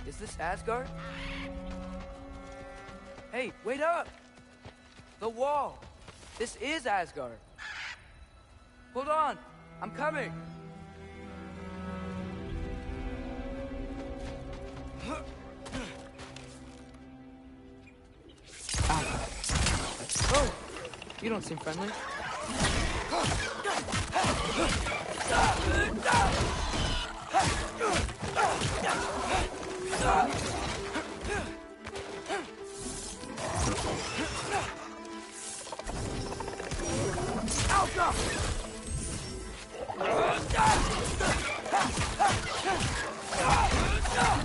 Is this Asgard? Hey, wait up! The wall! This is Asgard! Hold on! I'm coming! Oh! You don't seem friendly.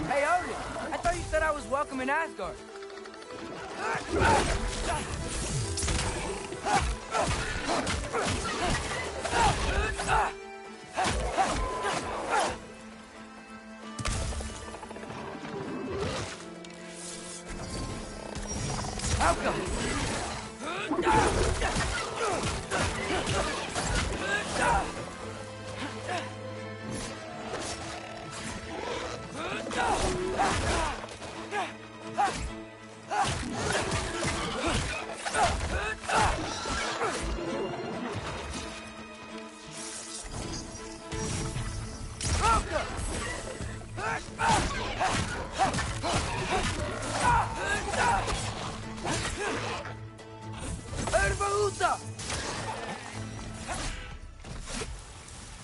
Hey, Odin! I thought you said I was welcome in Asgard. Helga!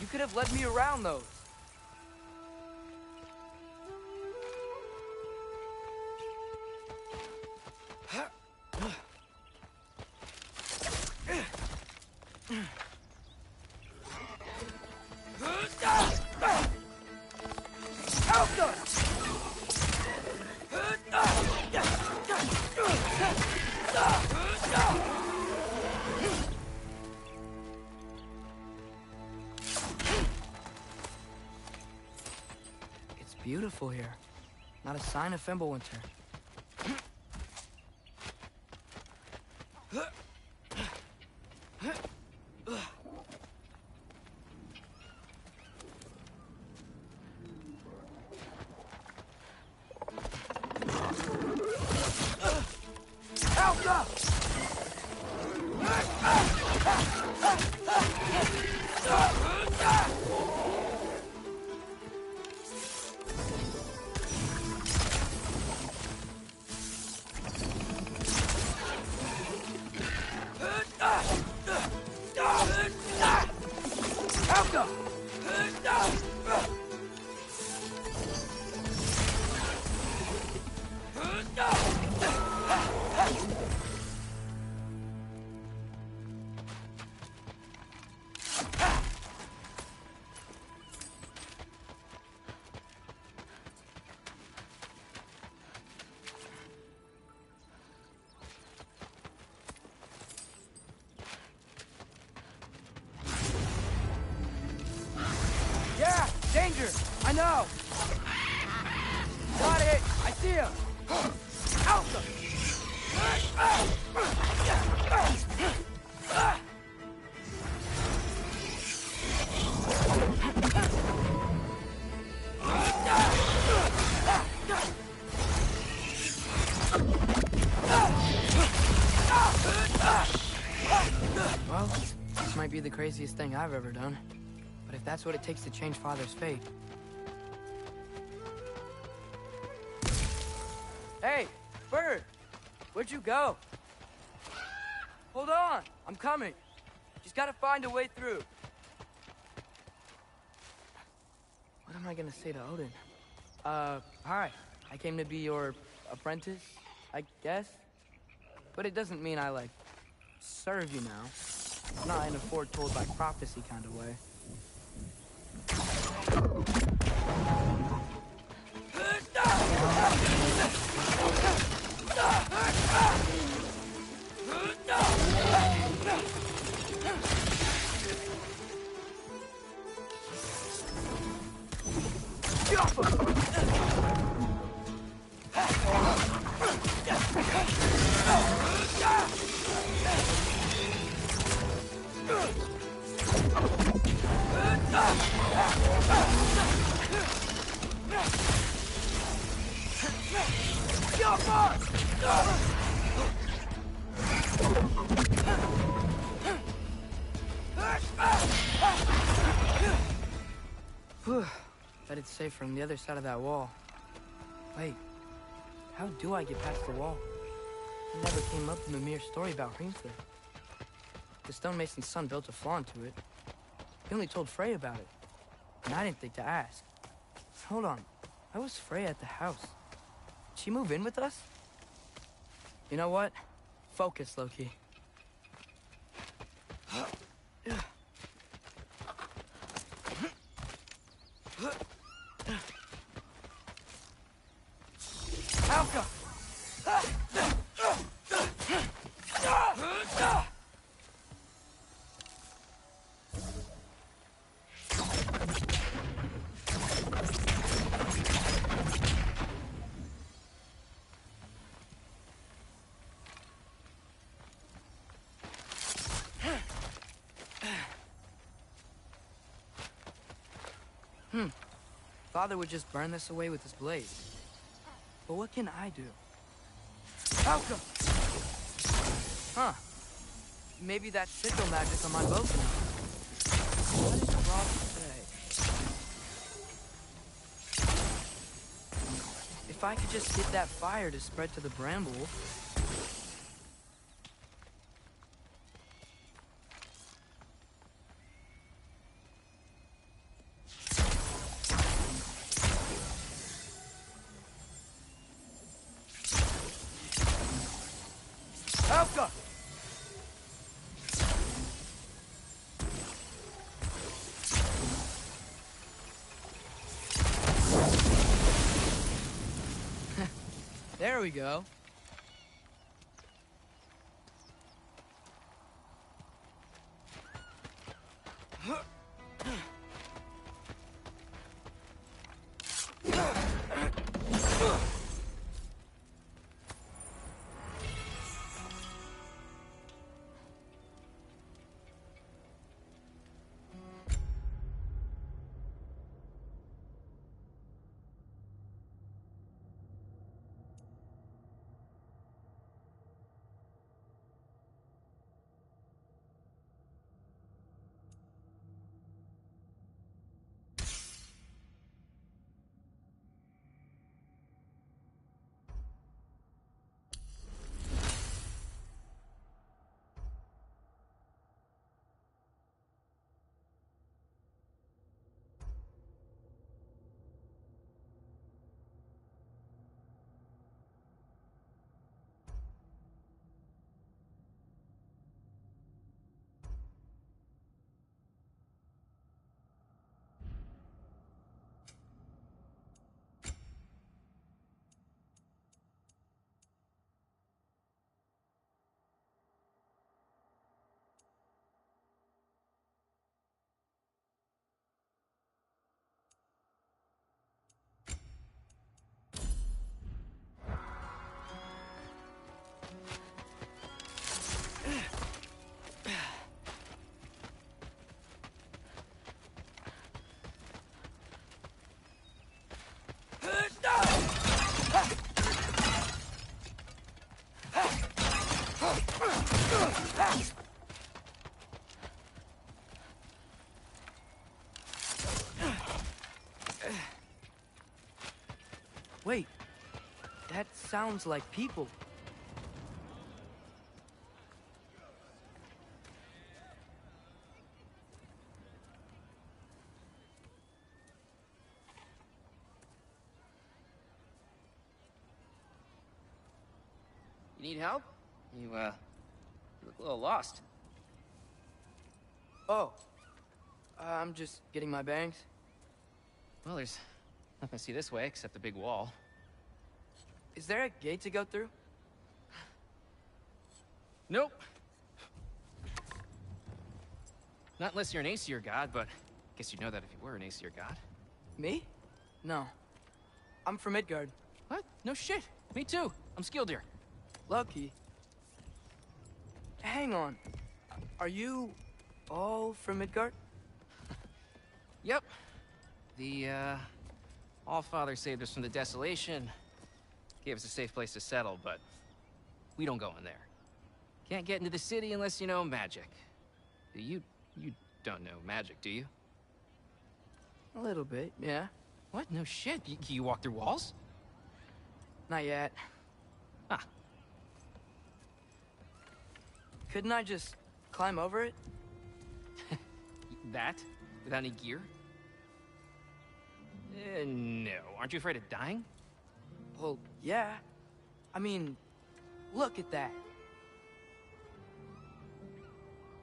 You could have led me around those. It's beautiful here. Not a sign of Fimbulwinter. Danger! I know! Got it! I see him! Alpha! Well, this might be the craziest thing I've ever done. But if that's what it takes to change Father's fate... Hey, Bird! Where'd you go? Hold on! I'm coming! Just gotta find a way through. What am I gonna say to Odin? Hi. I came to be your apprentice, I guess? But it doesn't mean I, like, serve you now. Not in a foretold by prophecy kind of way. Whew. Bet it's safe from the other side of that wall. Wait, how do I get past the wall? It never came up in Mimir's story about Hrimthur. The stonemason's son built a flaw into it. He only told Frey about it, and I didn't think to ask. Hold on, why was Frey at the house? Did she move in with us? You know what? Focus, Loki. Alka! Father would just burn this away with his blade. But what can I do? Alka! Huh. Maybe that's sickle magic on my boat now. What did Rob say? If I could just get that fire to spread to the bramble... Alka! There we go. Wait, that sounds like people. You need help? You look a little lost. Oh, I'm just getting my bangs. Well, there's nothing to see this way except the big wall. Is there a gate to go through? Nope. Not unless you're an Aesir god, but I guess you'd know that if you were an Aesir god. Me? No. I'm from Midgard. What? No shit. Me too. I'm Skildir. Lucky. Hang on. Are you all from Midgard? Yep. The, Allfather saved us from the desolation. Gave us a safe place to settle, but we don't go in there. Can't get into the city unless you know magic. You don't know magic, do you? A little bit, yeah. What? No shit. You walk through walls? Not yet. Ah. Couldn't I just climb over it? That? Without any gear? No. Aren't you afraid of dying? Well, yeah. I mean, look at that.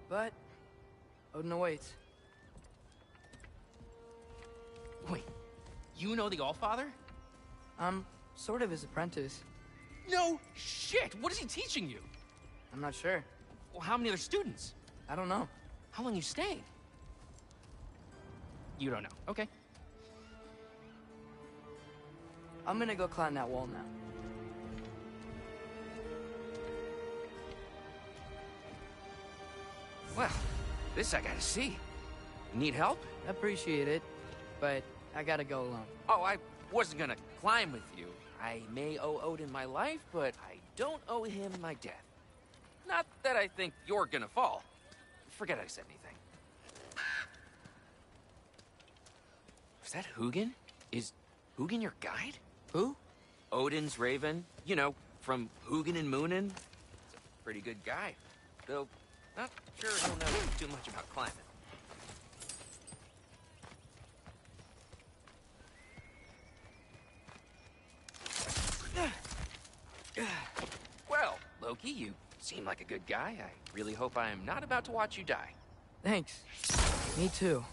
But Odin awaits. Wait, you know the Allfather? I'm sort of his apprentice. No shit! What is he teaching you? I'm not sure. Well, how many other students? I don't know. How long you staying? You don't know. Okay. I'm gonna go climb that wall now. Well, this I gotta see. Need help? Appreciate it, but I gotta go alone. Oh, I wasn't gonna climb with you. I may owe Odin my life, but I don't owe him my death. Not that I think you're gonna fall. Forget I said anything. Is that Hugin? Is Hugin your guide? Who? Odin's Raven. You know, from Hugin and Moonin. He's a pretty good guy. Though, not sure he'll know too much about climbing. Well, Loki, you seem like a good guy. I really hope I am not about to watch you die. Thanks. Me too.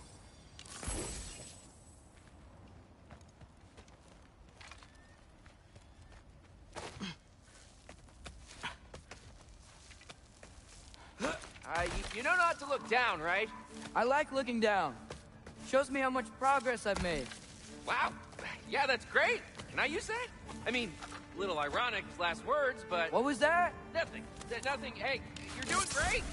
You know not to look down, right? I like looking down. Shows me how much progress I've made. Wow. Yeah, that's great. Can I use that? I mean, a little ironic, his last words, but... What was that? Nothing. Nothing. Hey, you're doing great.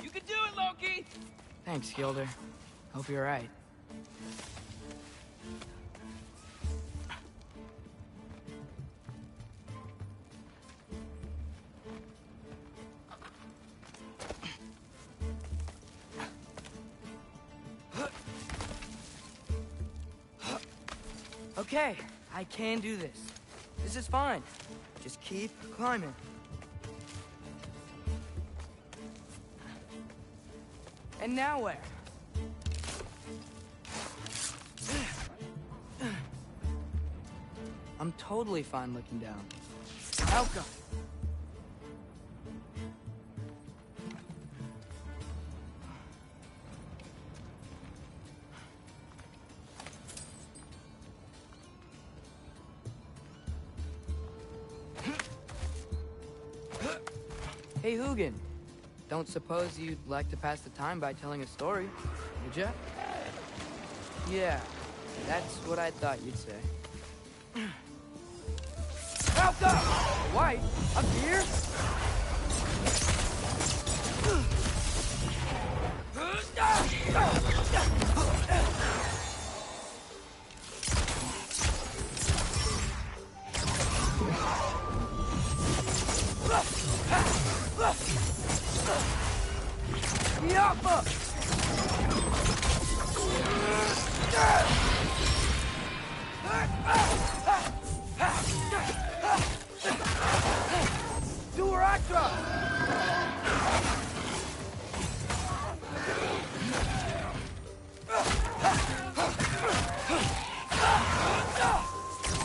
You can do it, Loki! Thanks, Gilder. Hope you're right. Okay, I can do this. This is fine. Just keep climbing. And now where? I'm totally fine looking down. Malcolm! Hey, Hugin. Don't suppose you'd like to pass the time by telling a story, would ya? Yeah, that's what I thought you'd say. Malcolm! White? Up here? Yappa! Duratra!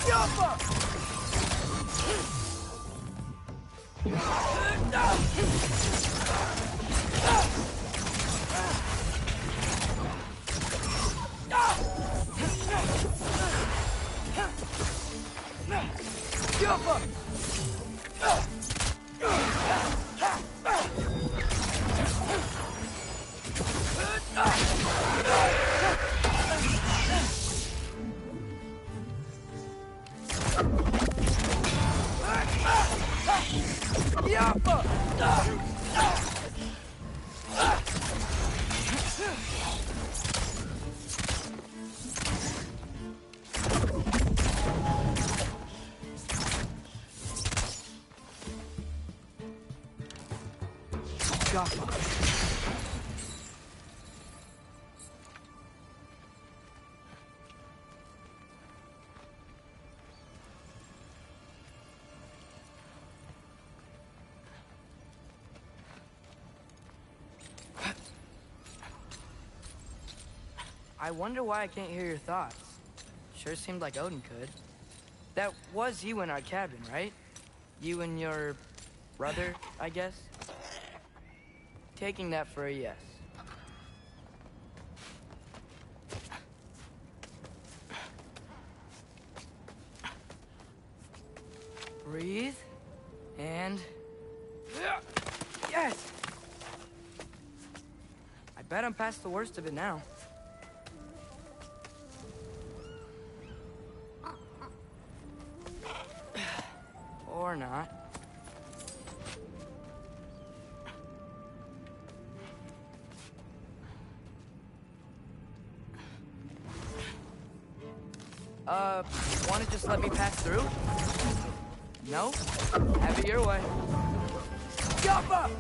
Yappa! I wonder why I can't hear your thoughts. Sure seemed like Odin could. That was you in our cabin, right? You and your brother, I guess? Taking that for a yes. Breathe. And... Yes! I bet I'm past the worst of it now. Or not. Wanna just let me pass through? No? Have it your way. Jump up!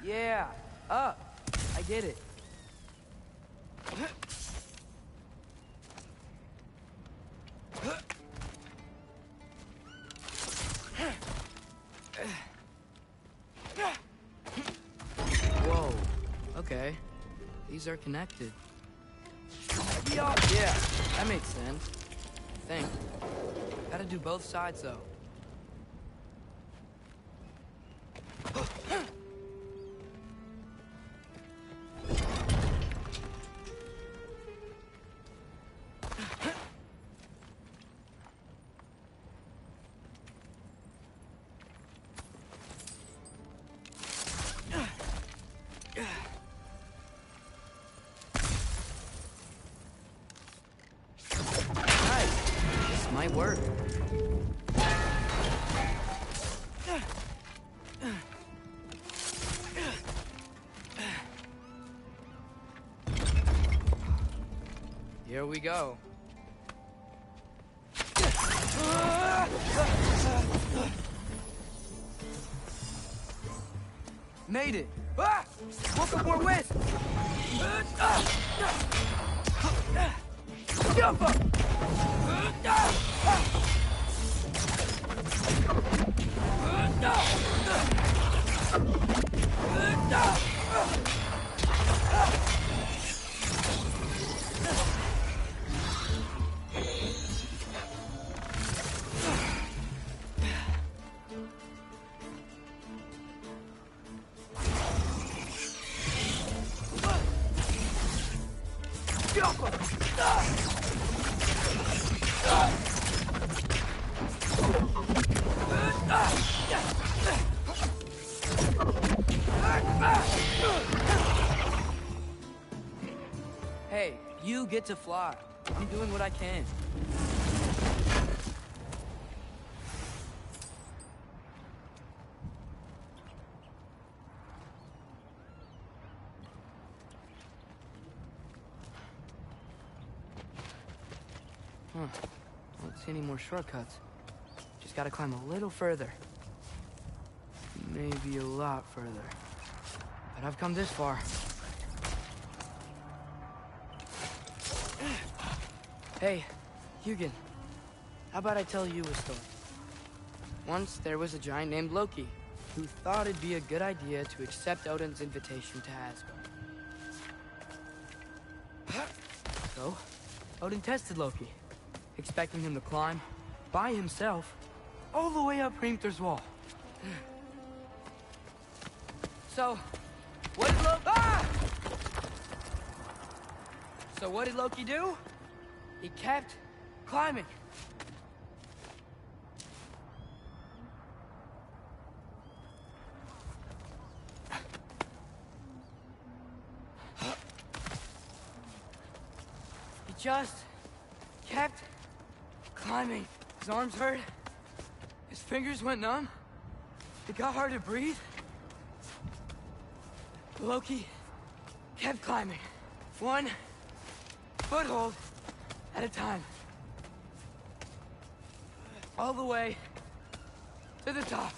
Yeah, up. I get it. Whoa. Okay. These are connected. Yeah, that makes sense. I think. Gotta do both sides, though. Might work. Here we go. Made it. Ah! Welcome more west. Jump up. Hey, you get to fly. I'm doing what I can. Don't see any more shortcuts. Just gotta climb a little further. Maybe a lot further. But I've come this far. Hey, Hugin. How about I tell you a story? Once there was a giant named Loki who thought it'd be a good idea to accept Odin's invitation to Asgard. So, Odin tested Loki, expecting him to climb by himself all the way up Hrimthur's wall. So, what did Loki... So what did Loki do? He kept climbing. He just kept climbing. His arms hurt. His fingers went numb. It got hard to breathe. Loki kept climbing. One foothold at a time. All the way to the top.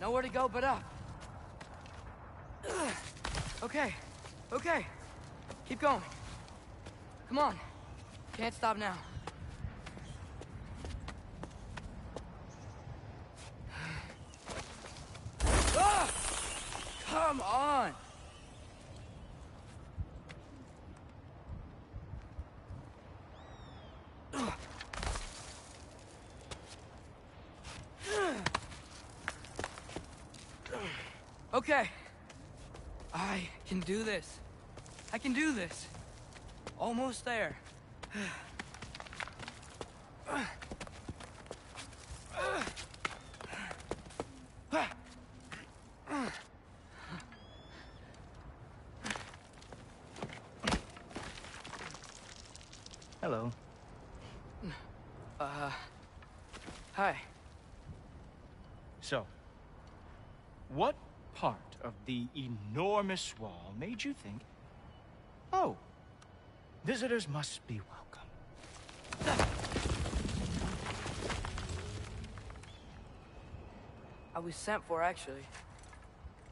Nowhere to go but up. Okay, okay. Keep going. Come on. Can't stop now. Come on! Okay. I can do this. I can do this. Almost there. Hello. Hi. So, what part of the enormous wall made you think, oh, visitors must be welcome? I was sent for, actually.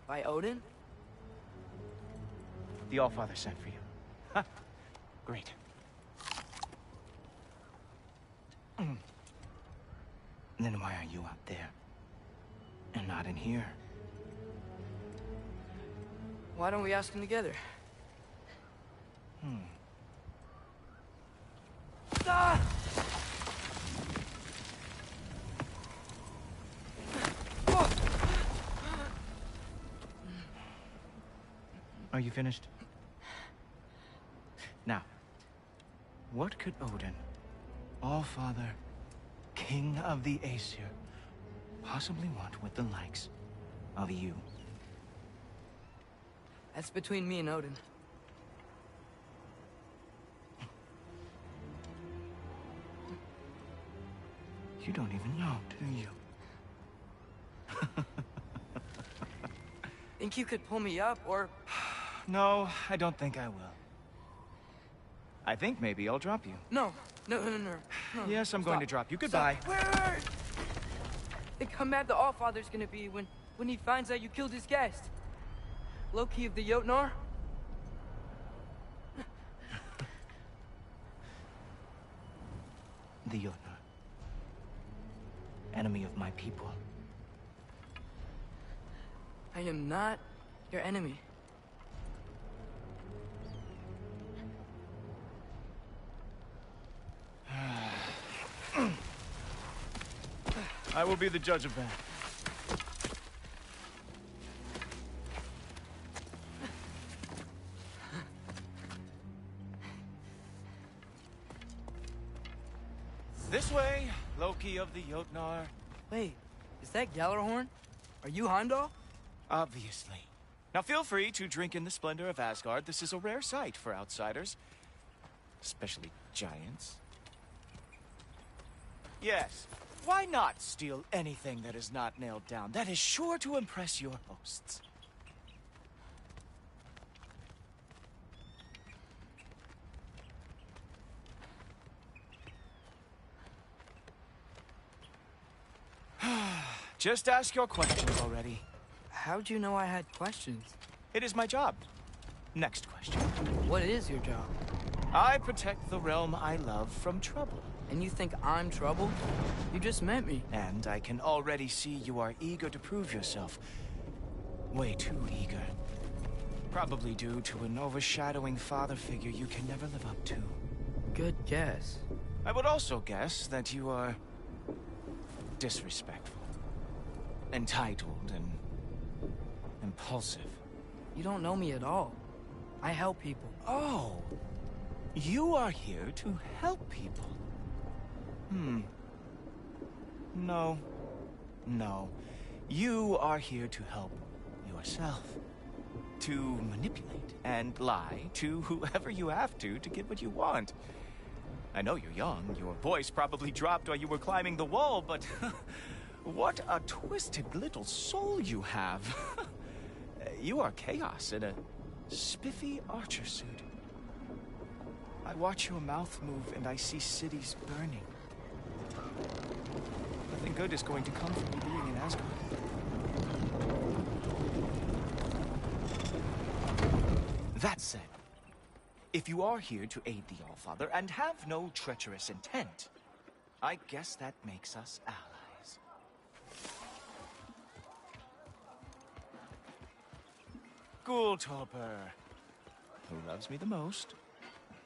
By Odin? The Allfather sent for you. Ha! Great. Then why are you out there? And not in here? Why don't we ask him together? Ah! Are you finished? Now, what could Odin, Allfather, King of the Aesir, possibly want with the likes of you? That's between me and Odin. You don't even know, do you? Think you could pull me up, or... No, I don't think I will. I think maybe I'll drop you. No. No. Yes, I'm going to drop you. Goodbye. Stop. Wait. Think how mad the Allfather's gonna be when he finds out you killed his guest. Loki of the Jotnar? the Jotnar. Enemy of my people. I am not your enemy. I will be the judge of that. This way, Loki of the Jotnar. Wait, is that Gjallarhorn? Are you Heimdall? Obviously. Now feel free to drink in the splendor of Asgard. This is a rare sight for outsiders. Especially giants. Yes, why not steal anything that is not nailed down? That is sure to impress your hosts. Just ask your questions already. How'd you know I had questions? It is my job. Next question. What is your job? I protect the realm I love from trouble. And you think I'm trouble? You just met me. And I can already see you are eager to prove yourself. Way too eager. Probably due to an overshadowing father figure you can never live up to. Good guess. I would also guess that you are disrespectful, entitled, and impulsive. You don't know me at all. I help people. Oh, you are here to help people. No. No. You are here to help yourself. To manipulate and lie to whoever you have to get what you want. I know you're young. Your voice probably dropped while you were climbing the wall, but what a twisted little soul you have. You are chaos in a spiffy archer suit. I watch your mouth move and I see cities burning. Nothing good is going to come from you being in Asgard. That said, if you are here to aid the Allfather and have no treacherous intent, I guess that makes us allies. Gulltoppr. Who loves me the most?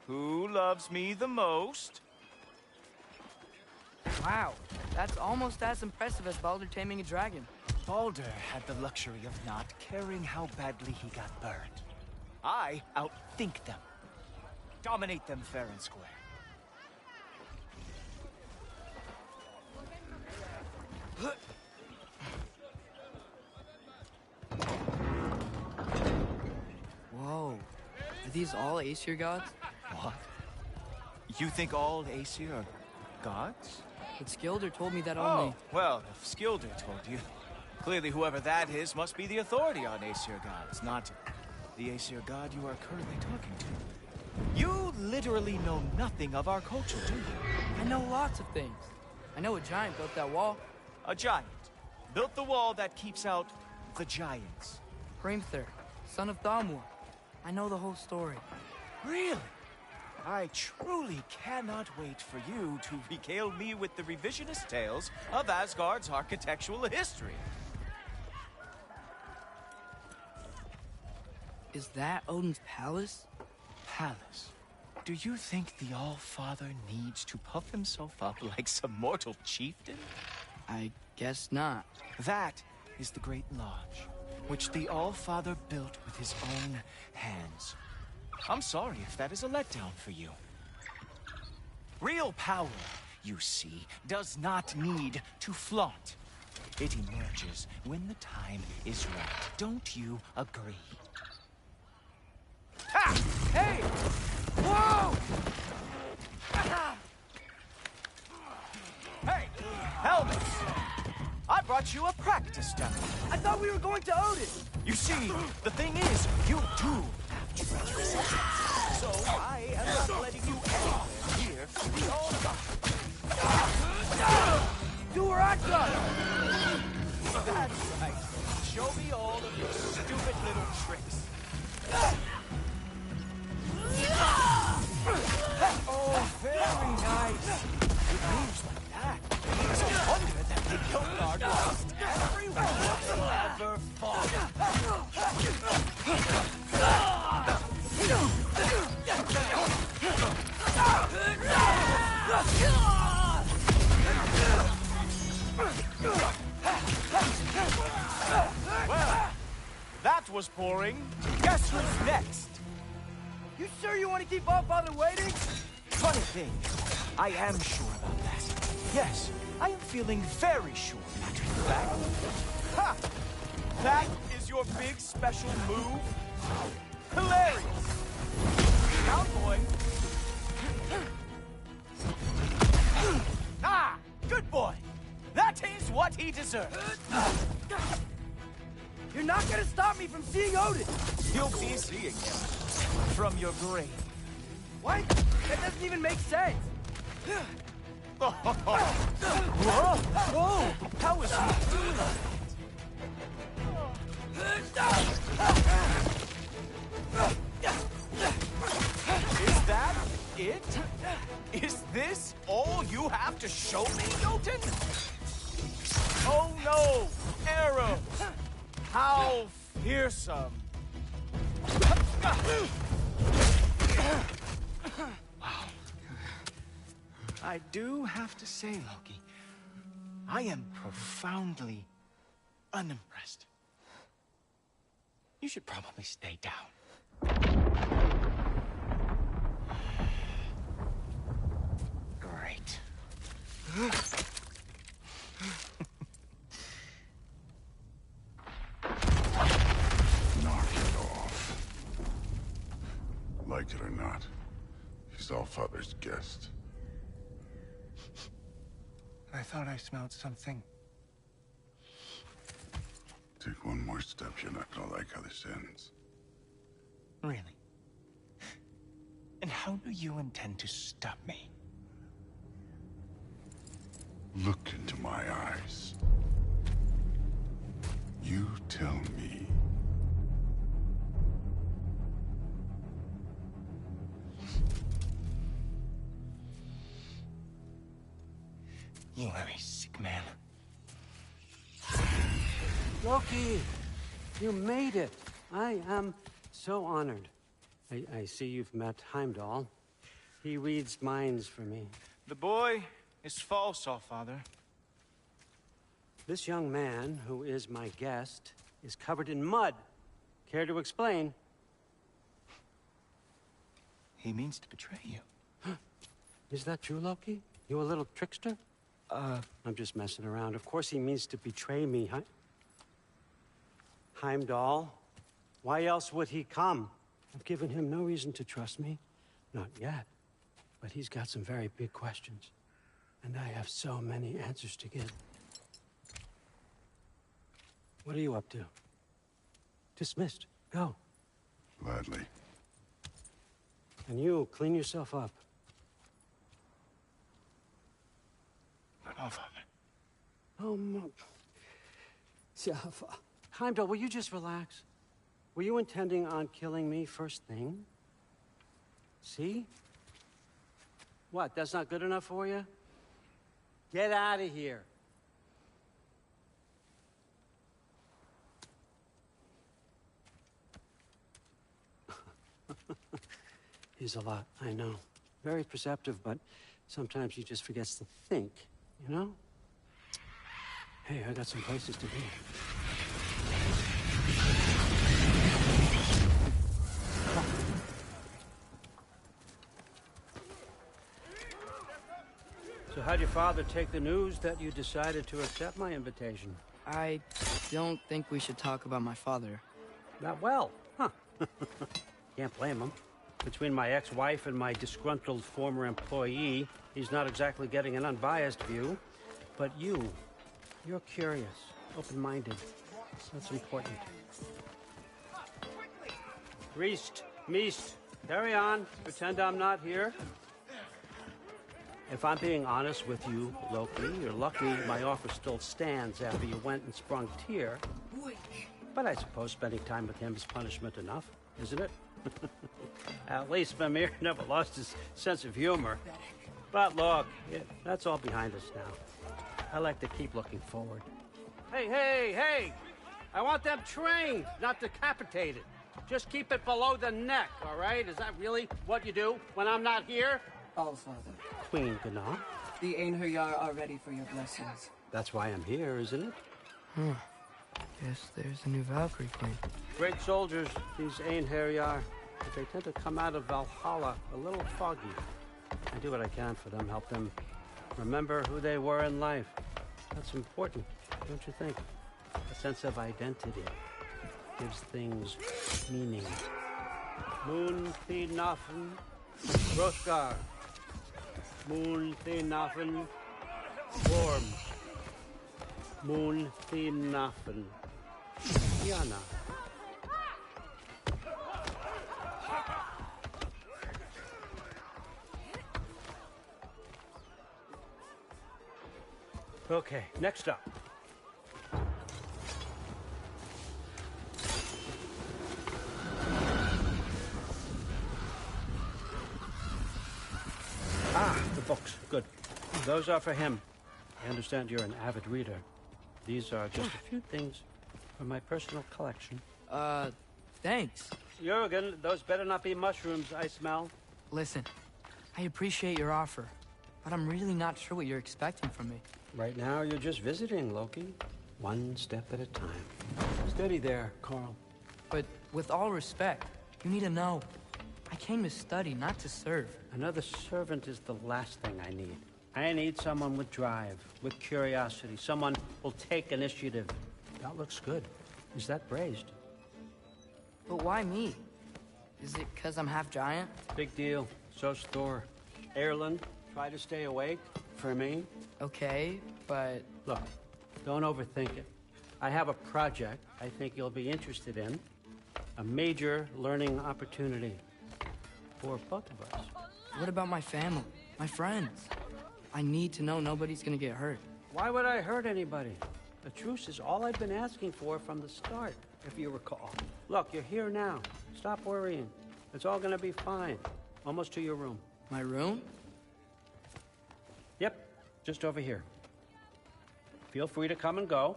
Who loves me the most? Wow, that's almost as impressive as Baldur taming a dragon. Baldur had the luxury of not caring how badly he got burned. I outthink them. Dominate them fair and square. Whoa, are these all Aesir gods? What? You think all Aesir are gods? But Skilder told me that Oh, only... well, if Skilder told you, clearly whoever that is must be the authority on Aesir gods, not the Aesir god you are currently talking to. You literally know nothing of our culture, do you? I know lots of things. I know a giant built that wall. A giant built the wall that keeps out the giants. Hrimthur, son of Thamur. I know the whole story. Really? I truly cannot wait for you to regale me with the revisionist tales of Asgard's architectural history. Is that Odin's palace? Palace? Do you think the All-Father needs to puff himself up like some mortal chieftain? I guess not. That is the Great Lodge, which the All-Father built with his own hands. I'm sorry if that is a letdown for you. Real power, you see, does not need to flaunt. It emerges when the time is right. Don't you agree? Ha! Hey! Whoa! Hey! Helmets! I brought you a practice dummy. I thought we were going to Odin! You see, the thing is, you do have treacherous intent. So I am not letting you anywhere near the All-Father. Do her Akbar! That's right. Show me all of your stupid little tricks. Oh, very nice. With me, boring. Guess who's next? You sure you want to keep our father waiting? Funny thing, I am sure about that. Yes, I am feeling very sure, matter of fact. Ha! That is your big special move? Hilarious! Cowboy! Ah! Good boy! That is what he deserves! You're not gonna stop me from seeing Odin! You'll be seeing him from your grave. What? That doesn't even make sense! Whoa! Whoa! How is he doing that? Is that it? Is this all you have to show me, Jotun? Oh no! Arrows! How fearsome! Wow. I do have to say, Loki, I am profoundly unimpressed. You should probably stay down. Great. Knock it off. Like it or not, he's Allfather's guest. I thought I smelled something. Take one more step, you're not gonna like how this ends. Really? And how do you intend to stop me? Look into my eyes. You tell me. You are a sick man. Loki, you made it. I am so honored. I see you've met Heimdall. He reads minds for me. The boy is false, Allfather. This young man, who is my guest, is covered in mud. Care to explain? He means to betray you. Is that true, Loki? You a little trickster? I'm just messing around. Of course he means to betray me, Heimdall? Why else would he come? I've given him no reason to trust me. Not yet. But he's got some very big questions. And I have so many answers to give. What are you up to? Dismissed. Go. Gladly. And you, clean yourself up. But Allfather. Oh, Jaffa. Heimdall, will you just relax? Were you intending on killing me first thing? See? What, that's not good enough for you? Get out of here. He's a lot, I know. Very perceptive, but sometimes he just forgets to think, you know? Hey, I got some places to be. So how'd your father take the news that you decided to accept my invitation? I don't think we should talk about my father. Not well, huh? Can't blame him. Between my ex-wife and my disgruntled former employee, he's not exactly getting an unbiased view. But you're curious, open-minded. That's important. Reist, Meist, carry on. Pretend I'm not here. If I'm being honest with you, Loki, you're lucky my offer still stands after you went and sprung Tyr. But I suppose spending time with him is punishment enough, isn't it? At least Mimir never lost his sense of humor. But look, that's all behind us now. I like to keep looking forward. Hey! I want them trained, not decapitated. Just keep it below the neck, all right? Is that really what you do when I'm not here? Allfather, Queen Gná. the Einherjar are ready for your blessings. That's why I'm here, isn't it? Guess there's a new Valkyrie Queen. Great soldiers, these Einherjar, but they tend to come out of Valhalla a little foggy. I do what I can for them, help them remember who they were in life. That's important, don't you think? A sense of identity gives things meaning. Moon Thinafen, Roskar. Moon Thinafen, Worms. Moon Thinafen, Yana. Okay, next up. The books. Good. Those are for him. I understand you're an avid reader. These are just a few things from my personal collection. Thanks. Jurgen, those better not be mushrooms I smell. Listen, I appreciate your offer, but I'm really not sure what you're expecting from me. Right now, you're just visiting, Loki. One step at a time. Steady there, Carl. But with all respect, you need to know, I came to study, not to serve. Another servant is the last thing I need. I need someone with drive, with curiosity, someone who'll take initiative. That looks good. Is that braised? But why me? Is it because I'm half giant? Big deal. So's Thor. Erland, try to stay awake. For me. Okay, but... Look, don't overthink it. I have a project I think you'll be interested in. A major learning opportunity. For both of us. What about my family? My friends? I need to know nobody's gonna get hurt. Why would I hurt anybody? A truce is all I've been asking for from the start, if you recall. Look, you're here now. Stop worrying. It's all gonna be fine. Almost to your room. My room? Yep, just over here. Feel free to come and go.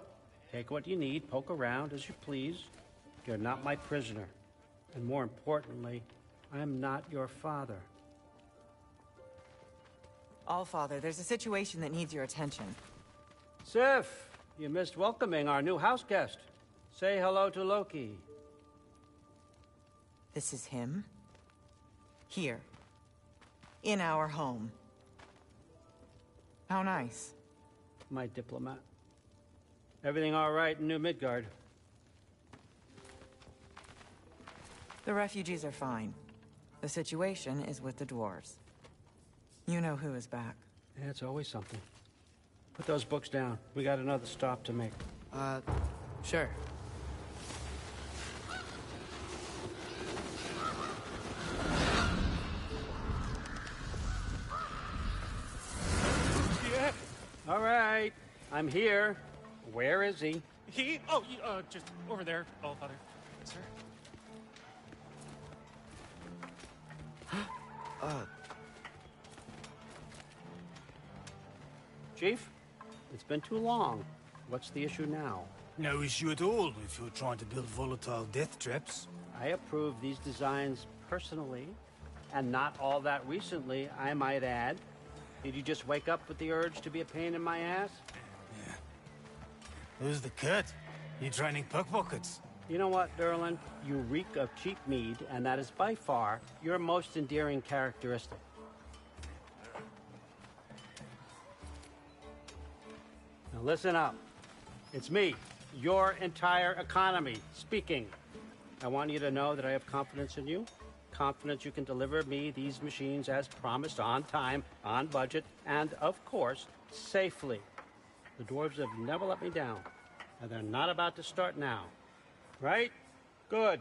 Take what you need, poke around as you please. You're not my prisoner. And more importantly, I'm not your father. Allfather, there's a situation that needs your attention. Sif, you missed welcoming our new house guest. Say hello to Loki. This is him? Here. In our home. How nice. My diplomat. Everything all right in New Midgard? The refugees are fine. The situation is with the dwarves. You know who is back. Yeah, it's always something. Put those books down. We got another stop to make. Sure. Yeah. All right. I'm here. Where is he? He? Oh, just over there, Allfather. Sir? Chief, it's been too long. What's the issue now? No issue at all if you're trying to build volatile death traps. I approve these designs personally, and not all that recently, I might add. Did you just wake up with the urge to be a pain in my ass? Yeah. Who's the cut? You training pickpockets? You know what, Derlin? You reek of cheap mead, and that is by far your most endearing characteristic. Now listen up. It's me, your entire economy, speaking. I want you to know that I have confidence in you. Confidence you can deliver me these machines as promised, on time, on budget, and, of course, safely. The dwarves have never let me down, and they're not about to start now. Right? Good.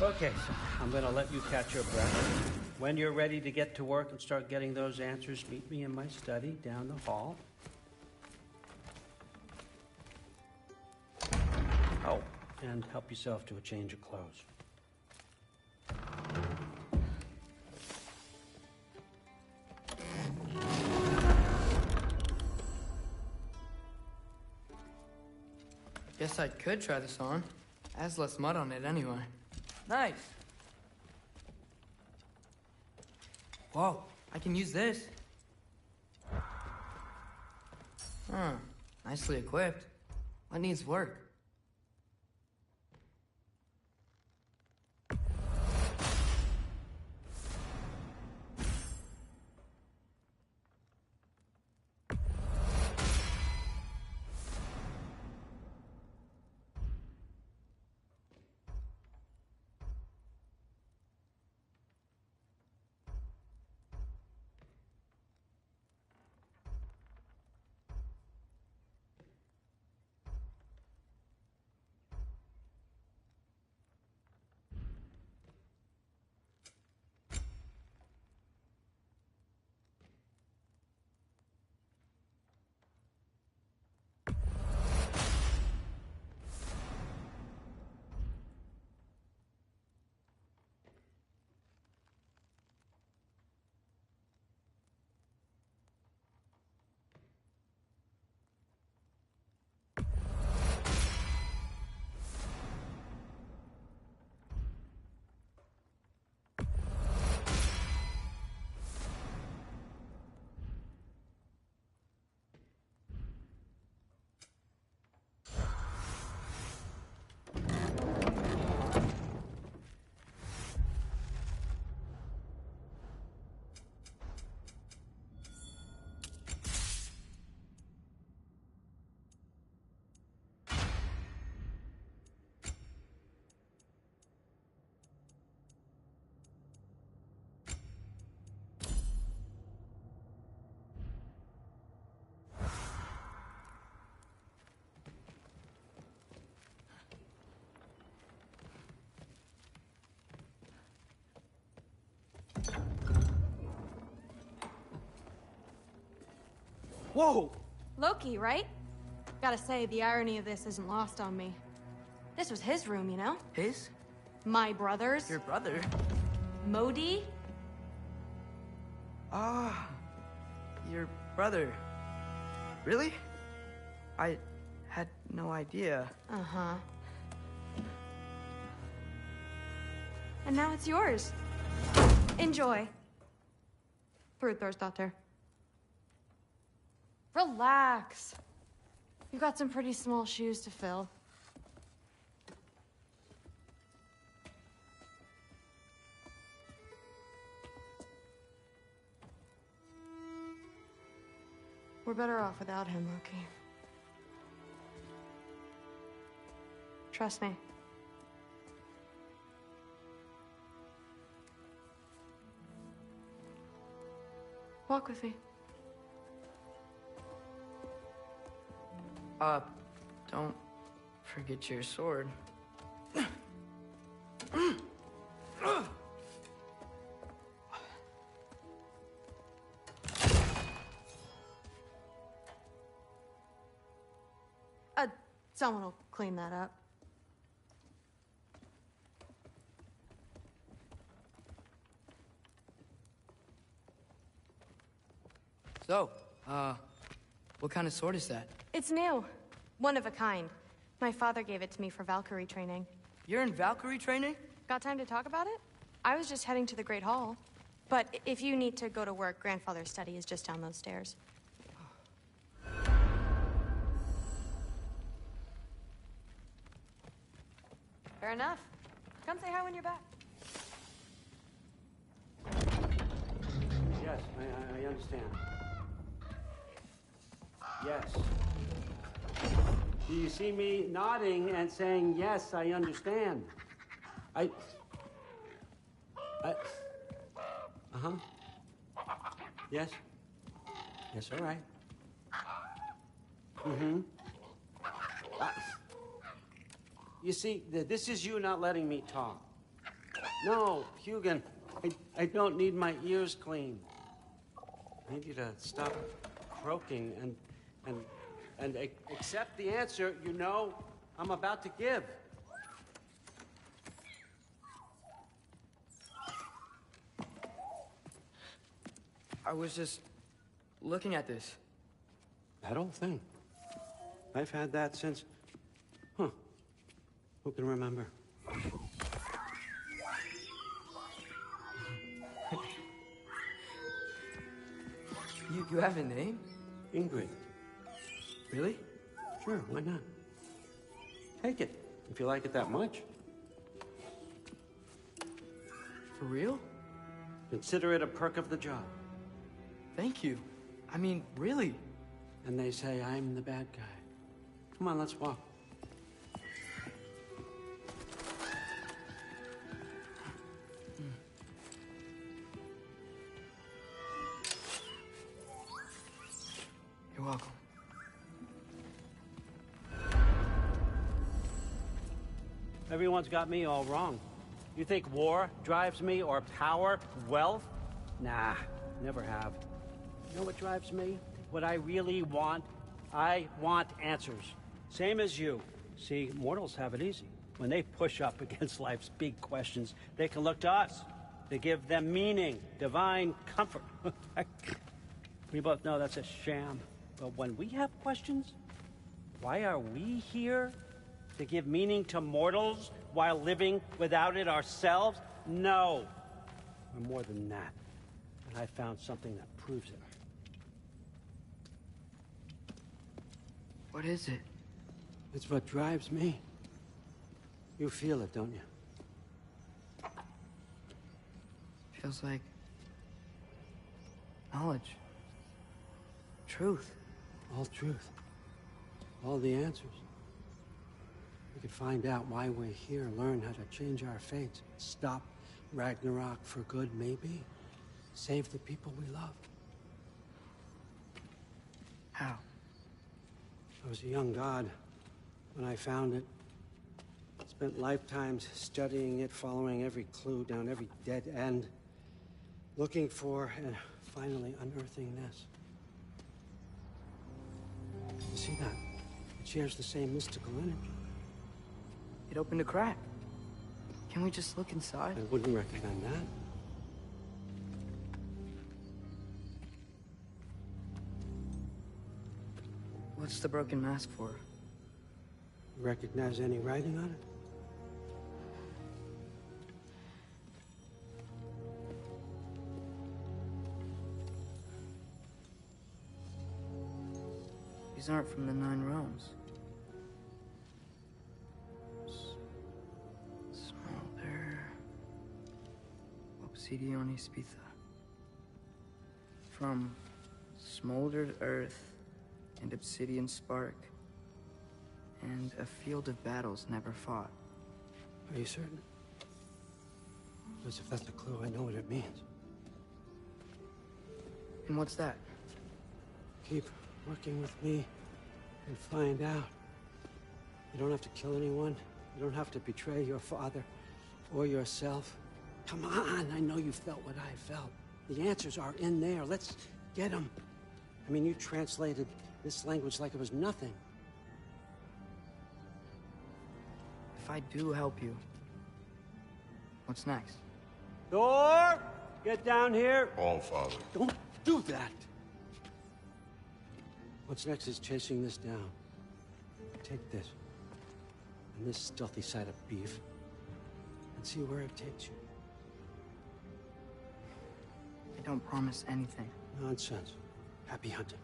Okay, so I'm going to let you catch your breath. When you're ready to get to work and start getting those answers, meet me in my study down the hall. Oh, and help yourself to a change of clothes. Guess I could try this on. Has less mud on it anyway. Nice. Whoa, I can use this. Huh, nicely equipped. What needs work? Whoa! Loki, right? Gotta say, the irony of this isn't lost on me. This was his room, you know? His? My brother's. Your brother? Modi? Ah, your brother. Really? I had no idea. Uh-huh. And now it's yours. Enjoy. Fruthdóttir. Relax. You've got some pretty small shoes to fill. We're better off without him, Loki. Trust me. Walk with me. Don't forget your sword. Someone will clean that up. So, what kind of sword is that? It's new. One of a kind. My father gave it to me for Valkyrie training. You're in Valkyrie training? Got time to talk about it? I was just heading to the Great Hall. But if you need to go to work, Grandfather's study is just down those stairs. Fair enough. Come say hi when you're back. Yes, I understand. Yes. Do you see me nodding and saying, yes, I understand? Uh-huh. Yes. Yes, all right. Mm-hmm. You see, this is you not letting me talk. No, Hugin, I don't need my ears cleaned. I need you to stop croaking and accept the answer you know I'm about to give. I was just looking at this. That old thing. I've had that since... Who can remember? You have a name? Ingrid. Really? Sure, why not? Take it, if you like it that much. For real? Consider it a perk of the job. Thank you. I mean, really. And they say I'm the bad guy. Come on, let's walk. You're welcome. Everyone's got me all wrong. You think war drives me, or power, wealth? Nah, never have. You know what drives me? What I really want? I want answers. Same as you. See, mortals have it easy. When they push up against life's big questions, they can look to us. They give them meaning, divine comfort. We both know that's a sham. But when we have questions, why are we here? To give meaning to mortals while living without it ourselves? No. We're more than that. And I found something that proves it. What is it? It's what drives me. You feel it, don't you? Feels like knowledge. Truth. All truth. All the answers. We could find out why we're here, learn how to change our fates, stop Ragnarok for good, maybe. Save the people we love. How? I was a young god when I found it. Spent lifetimes studying it, following every clue down every dead end, looking for and finally unearthing this. You see that? It shares the same mystical energy. It opened a crack. Can we just look inside? I wouldn't recommend that. What's the broken mask for? Recognize any writing on it? These aren't from the Nine Realms. Smolder. Obsidione Spitha. From smoldered earth and obsidian spark. And a field of battles never fought. Are you certain? Because if that's a clue, I know what it means. And what's that? Keep working with me and find out. You don't have to kill anyone. You don't have to betray your father or yourself. Come on, I know you felt what I felt. The answers are in there. Let's get them. I mean, you translated this language like it was nothing. If I do help you, what's next? Thor! Get down here! All Father. Don't do that! What's next is chasing this down. Take this, and this stealthy side of beef, and see where it takes you. I don't promise anything. Nonsense. Happy hunting.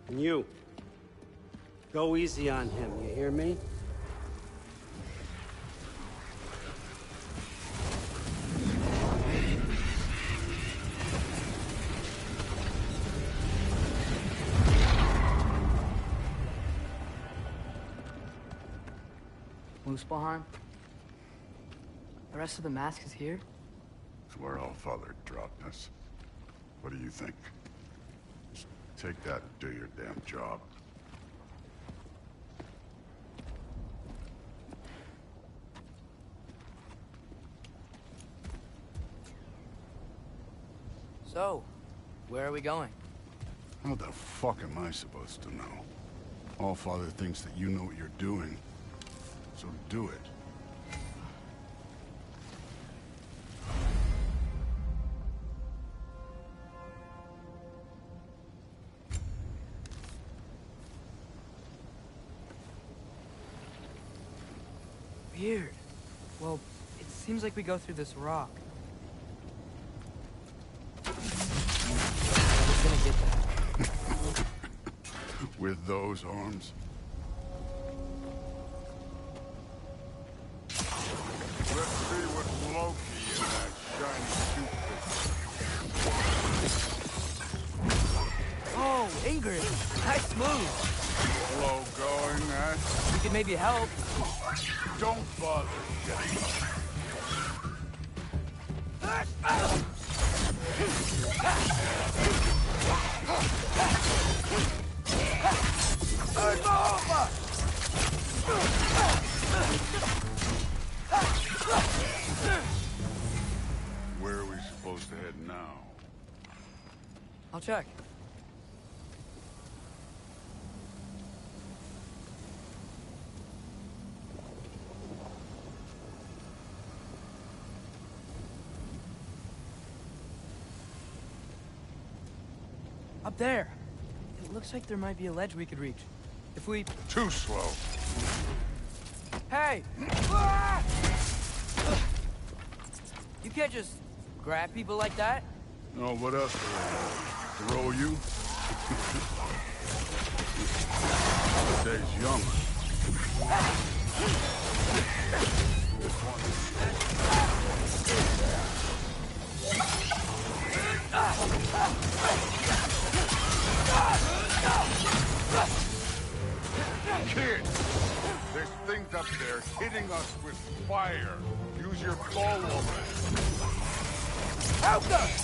And you, go easy on him, you hear me? Muspelheim? The rest of the mask is here? It's where All Father dropped us. What do you think? Just take that and do your damn job. So, where are we going? How the fuck am I supposed to know? All Father thinks that you know what you're doing. So do it. Weird. Well, it seems like we go through this rock. I was gonna get that. With those arms? Let's see what Loki in that shiny toothpick. Oh, Ingrid! Nice move! Slow going, eh? We could maybe help. Don't bother, Jenny. Where are we supposed to head now? I'll check. Up there. It looks like there might be a ledge we could reach. If we... Too slow. Hey! Ah! You can't just grab people like that. Oh, what else? Throw you? Stay's young. Kid, there's things up there hitting us with fire. Use your bow over it. Help us!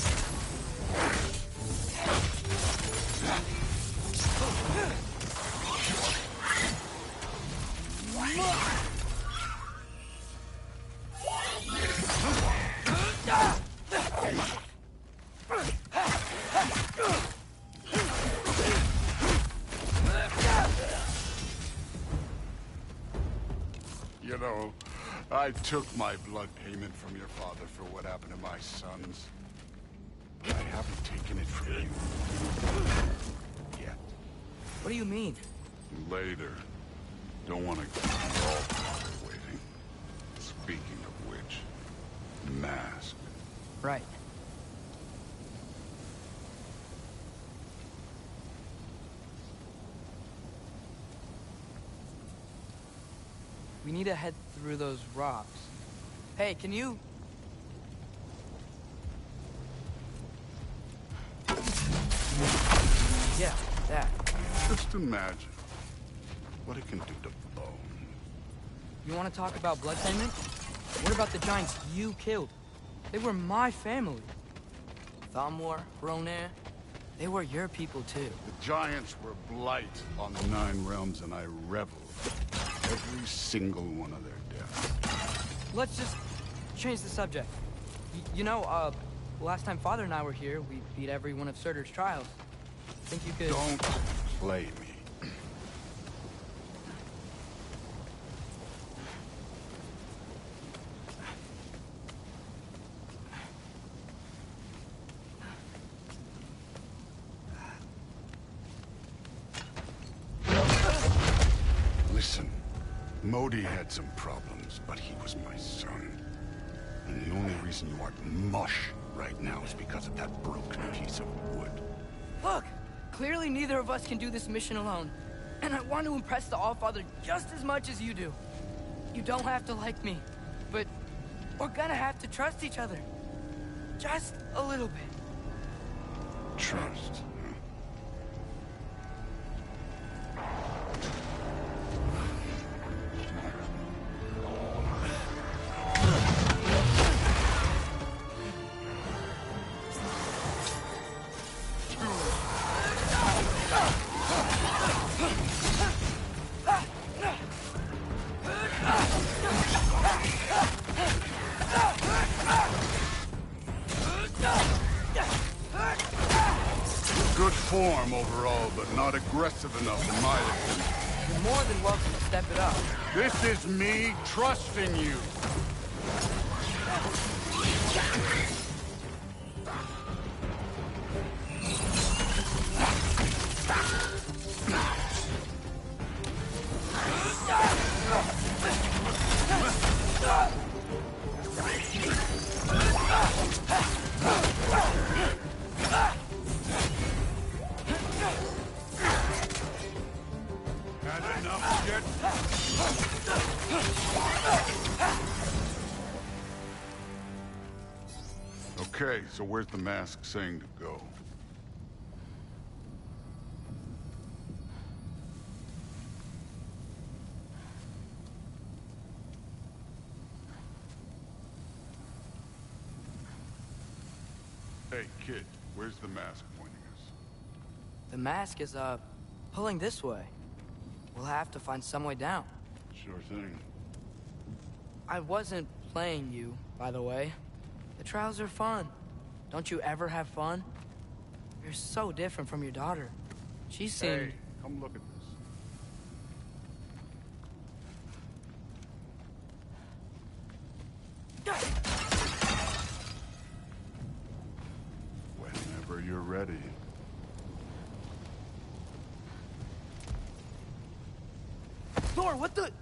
You know, I took my blood payment from your father for what happened to my sons. I haven't taken it from you. Yet. What do you mean? Later. Don't want to keep you all waiting. Speaking of which, mask. Right. We need to head through those rocks. Hey, can you... Yeah, that. Just imagine what it can do to bone. You want to talk about blood payment? What about the giants you killed? They were my family. Thamur, Hrungnir, they were your people too. The giants were blight on the Nine Realms, and I reveled every single one of their deaths. Let's just change the subject. You know, last time Father and I were here, we beat every one of Surtur's trials. Think you could... Don't play me. Listen, Modi had some problems, but he was my son. And the only reason you aren't mush right now is because of that broken piece of wood. Look! Clearly neither of us can do this mission alone. And I want to impress the Allfather just as much as you do. You don't have to like me, but we're gonna have to trust each other. Just a little bit. Trust. Good form overall, but not aggressive enough in my opinion. You're more than welcome to step it up. This is me trusting you. Okay, so where's the mask saying to go? Hey, kid, where's the mask pointing us? The mask is, pulling this way. We'll have to find some way down. Sure thing. I wasn't playing you, by the way. The trials are fun. Don't you ever have fun? You're so different from your daughter. She seemed... Hey, come look at this. Whenever you're ready. Thor, what the...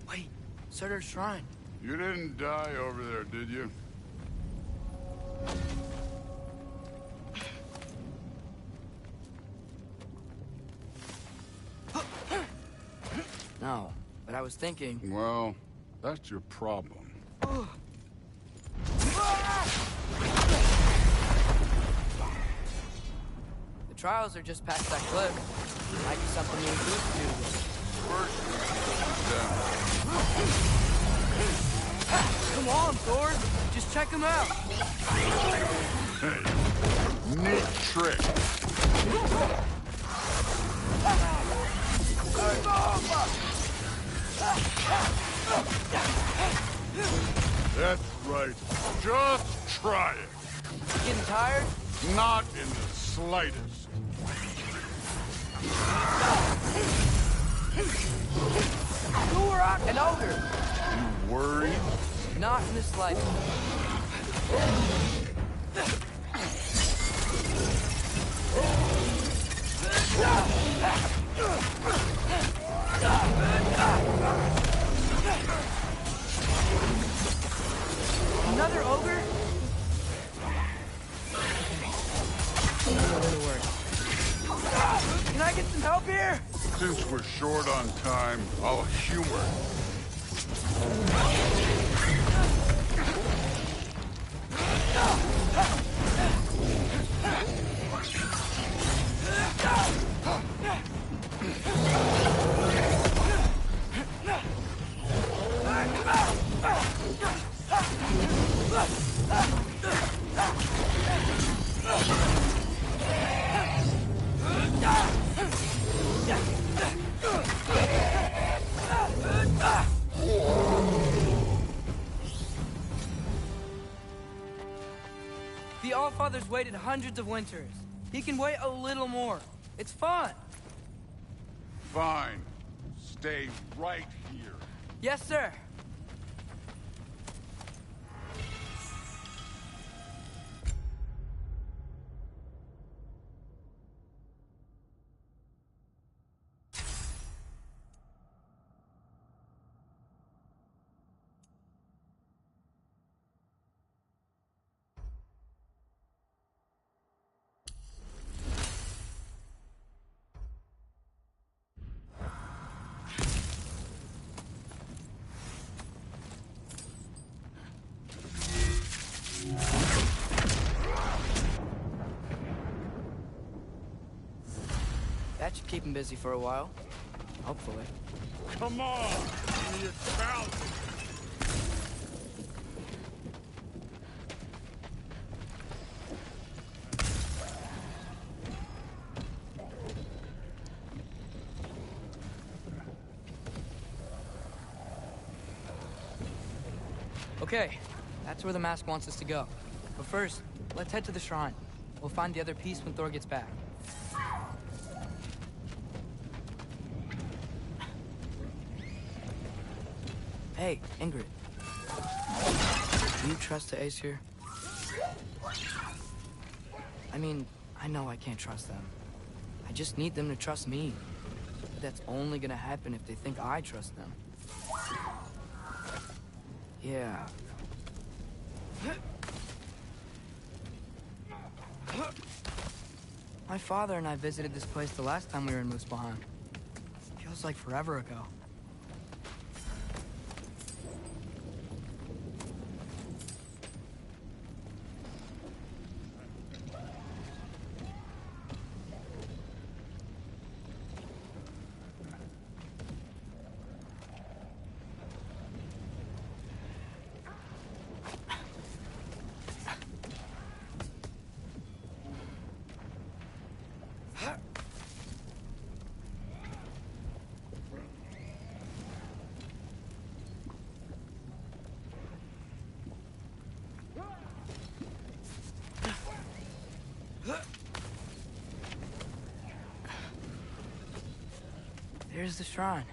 Wait, Surtur's Shrine. You didn't die over there, did you? No, but I was thinking... Well, that's your problem. The trials are just past that cliff. Might be something you need to do. First, Come on, Thor! Just check them out! hey, neat trick. That's right. Just try it. Getting tired? Not in the slightest. Thor, an ogre! You worried? Not in the slightest. Another ogre? Can I get some help here? Since we're short on time, I'll humor. The Allfather's waited hundreds of winters. He can wait a little more. It's fun. Fine. Stay right here. Yes, sir. That should keep him busy for a while. Hopefully. Come on! Give me a challenge! Okay, that's where the mask wants us to go. But first, let's head to the shrine. We'll find the other piece when Thor gets back. Hey, Ingrid. Do you trust the Aesir? I mean, I know I can't trust them. I just need them to trust me. But that's only gonna happen if they think I trust them. Yeah. My father and I visited this place the last time we were in Muspelheim. Feels like forever ago. There's the shrine.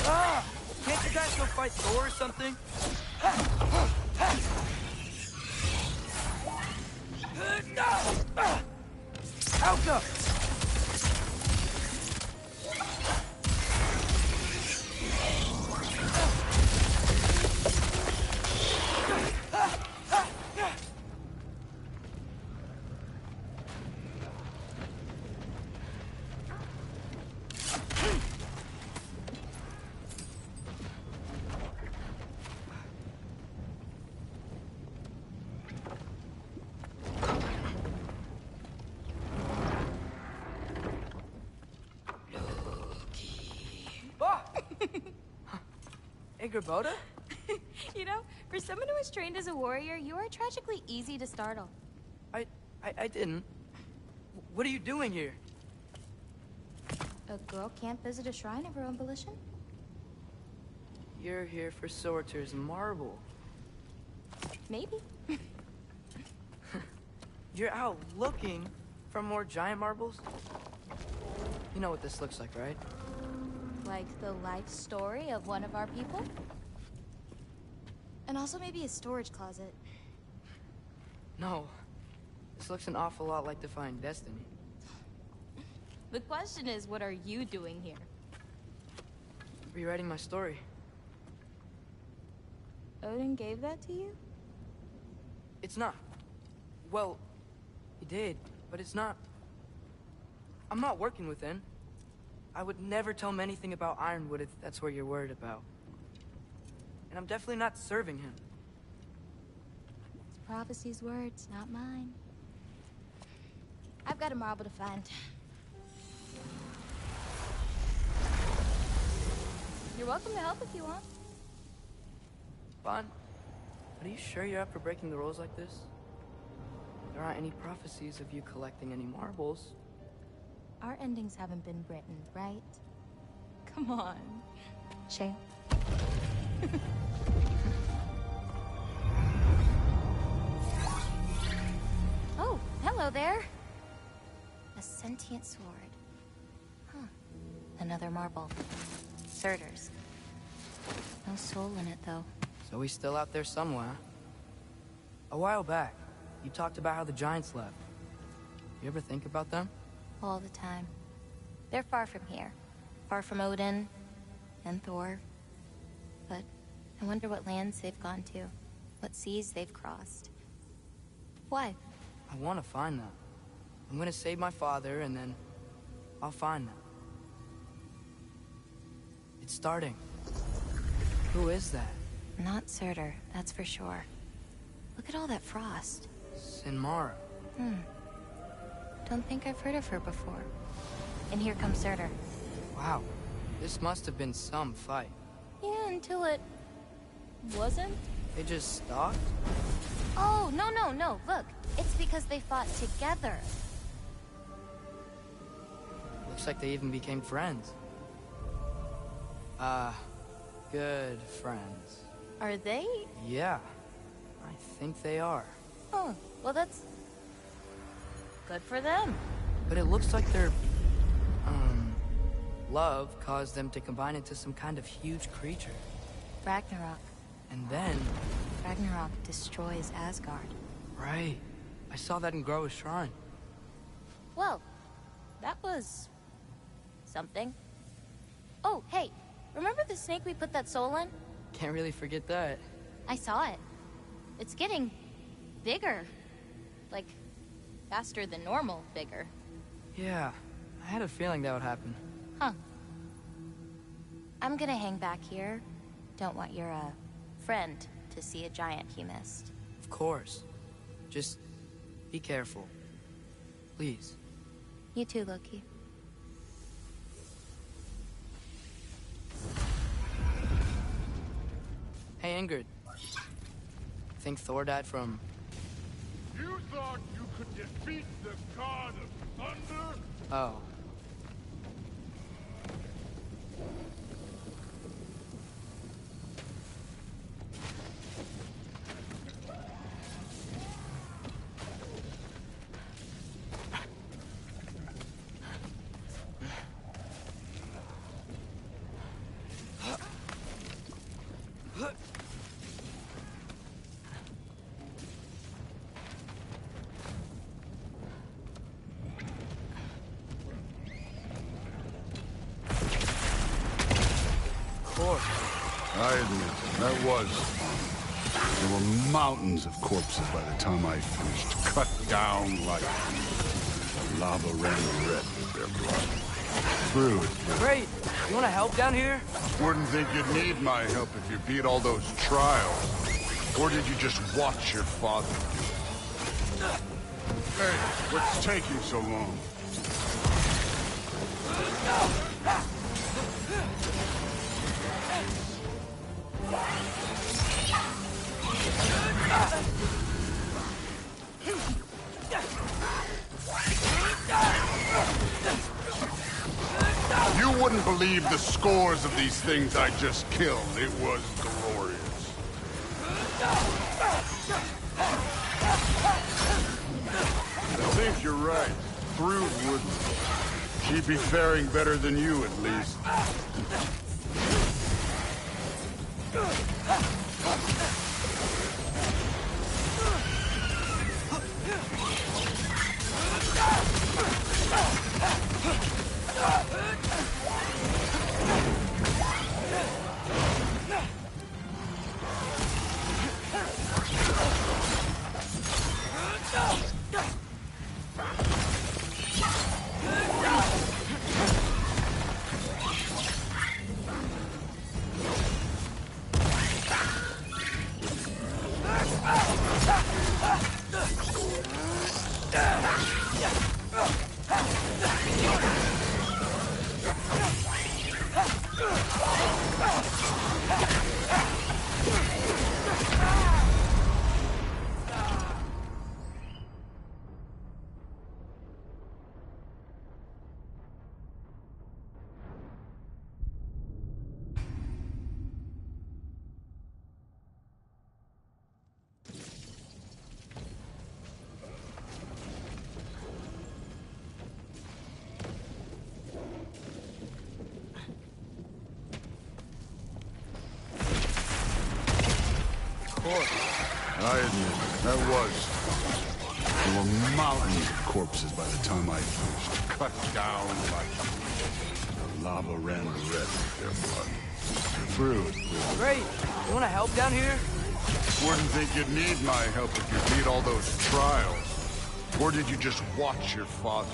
Ah! Can't you guys go fight Thor or something? Alka! Angrboda? You know, for someone who was trained as a warrior, you are tragically easy to startle. I didn't. What are you doing here? A girl can't visit a shrine of her own volition? You're here for Surtur's marble. Maybe. You're out looking for more giant marbles? You know what this looks like, right? Like the life story of one of our people? And also maybe a storage closet. No. This looks an awful lot like Defying Destiny. The question is, what are you doing here? Rewriting my story. Odin gave that to you? It's not. Well, he did, but it's not. I'm not working with him. I would never tell him anything about Ironwood if that's what you're worried about. And I'm definitely not serving him. It's prophecy's words, not mine. I've got a marble to find. You're welcome to help if you want. Bon, are you sure you're up for breaking the rules like this? There aren't any prophecies of you collecting any marbles. Our endings haven't been written, right? Come on. Shale. Oh, hello there. A sentient sword. Huh. Another marble. Surtur's. No soul in it, though. So he's still out there somewhere. A while back, you talked about how the Giants left. You ever think about them? All the time. They're far from here. Far from Odin and Thor. But I wonder what lands they've gone to. What seas they've crossed. Why? I want to find them. I'm gonna save my father, and then I'll find them. It's starting. Who is that? Not Surtur, that's for sure. Look at all that frost. Sinmara. Don't think I've heard of her before. And here comes Surtur. Wow. This must have been some fight. Yeah, until it... wasn't? They just stalked? Oh, no. Look, it's because they fought together. Looks like they even became friends. Good friends. Are they? Yeah. I think they are. Oh, well that's... good for them. But it looks like their... love caused them to combine into some kind of huge creature. Ragnarok. And then... Ragnarok destroys Asgard. Right. I saw that in Groa's shrine. Well, that was... something. Oh, hey, remember the snake we put that soul in? Can't really forget that. I saw it. It's getting... bigger. Like, faster than normal bigger. Yeah, I had a feeling that would happen. Huh. I'm gonna hang back here. Don't want your, friend to see a giant he missed. Of course. Just be careful. Please. You too, Loki. Hey, Ingrid. Think Thor died from... You thought you could defeat the god of thunder? Oh. course. I admit, that was fun. There were mountains of corpses by the time I finished, cut down like lava ran red with their blood. Through it. Great. You want to help down here? Wouldn't think you'd need my help if you beat all those trials. Or did you just watch your father do it? Hey, what's taking so long? You wouldn't believe the scores of these things I just killed. It was glorious. I think you're right. Thrud wouldn't. She'd be faring better than you, at least. I admit, that was fun. There were mountains of corpses by the time I finished, cut down like lava ran red with their blood. Through it. Great. You want to help down here? Wouldn't think you'd need my help if you beat all those trials. Or did you just watch your father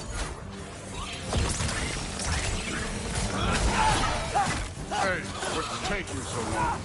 do it? Hey, what's taking so long?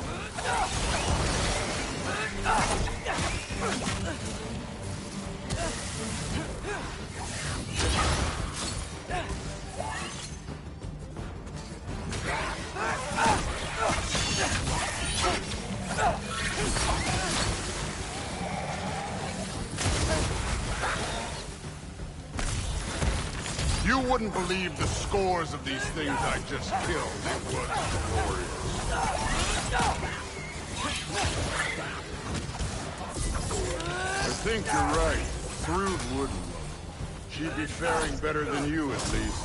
You wouldn't believe the scores of these things I just killed. It was glorious. I think you're right. Thrud wouldn't. She'd be faring better than you, at least.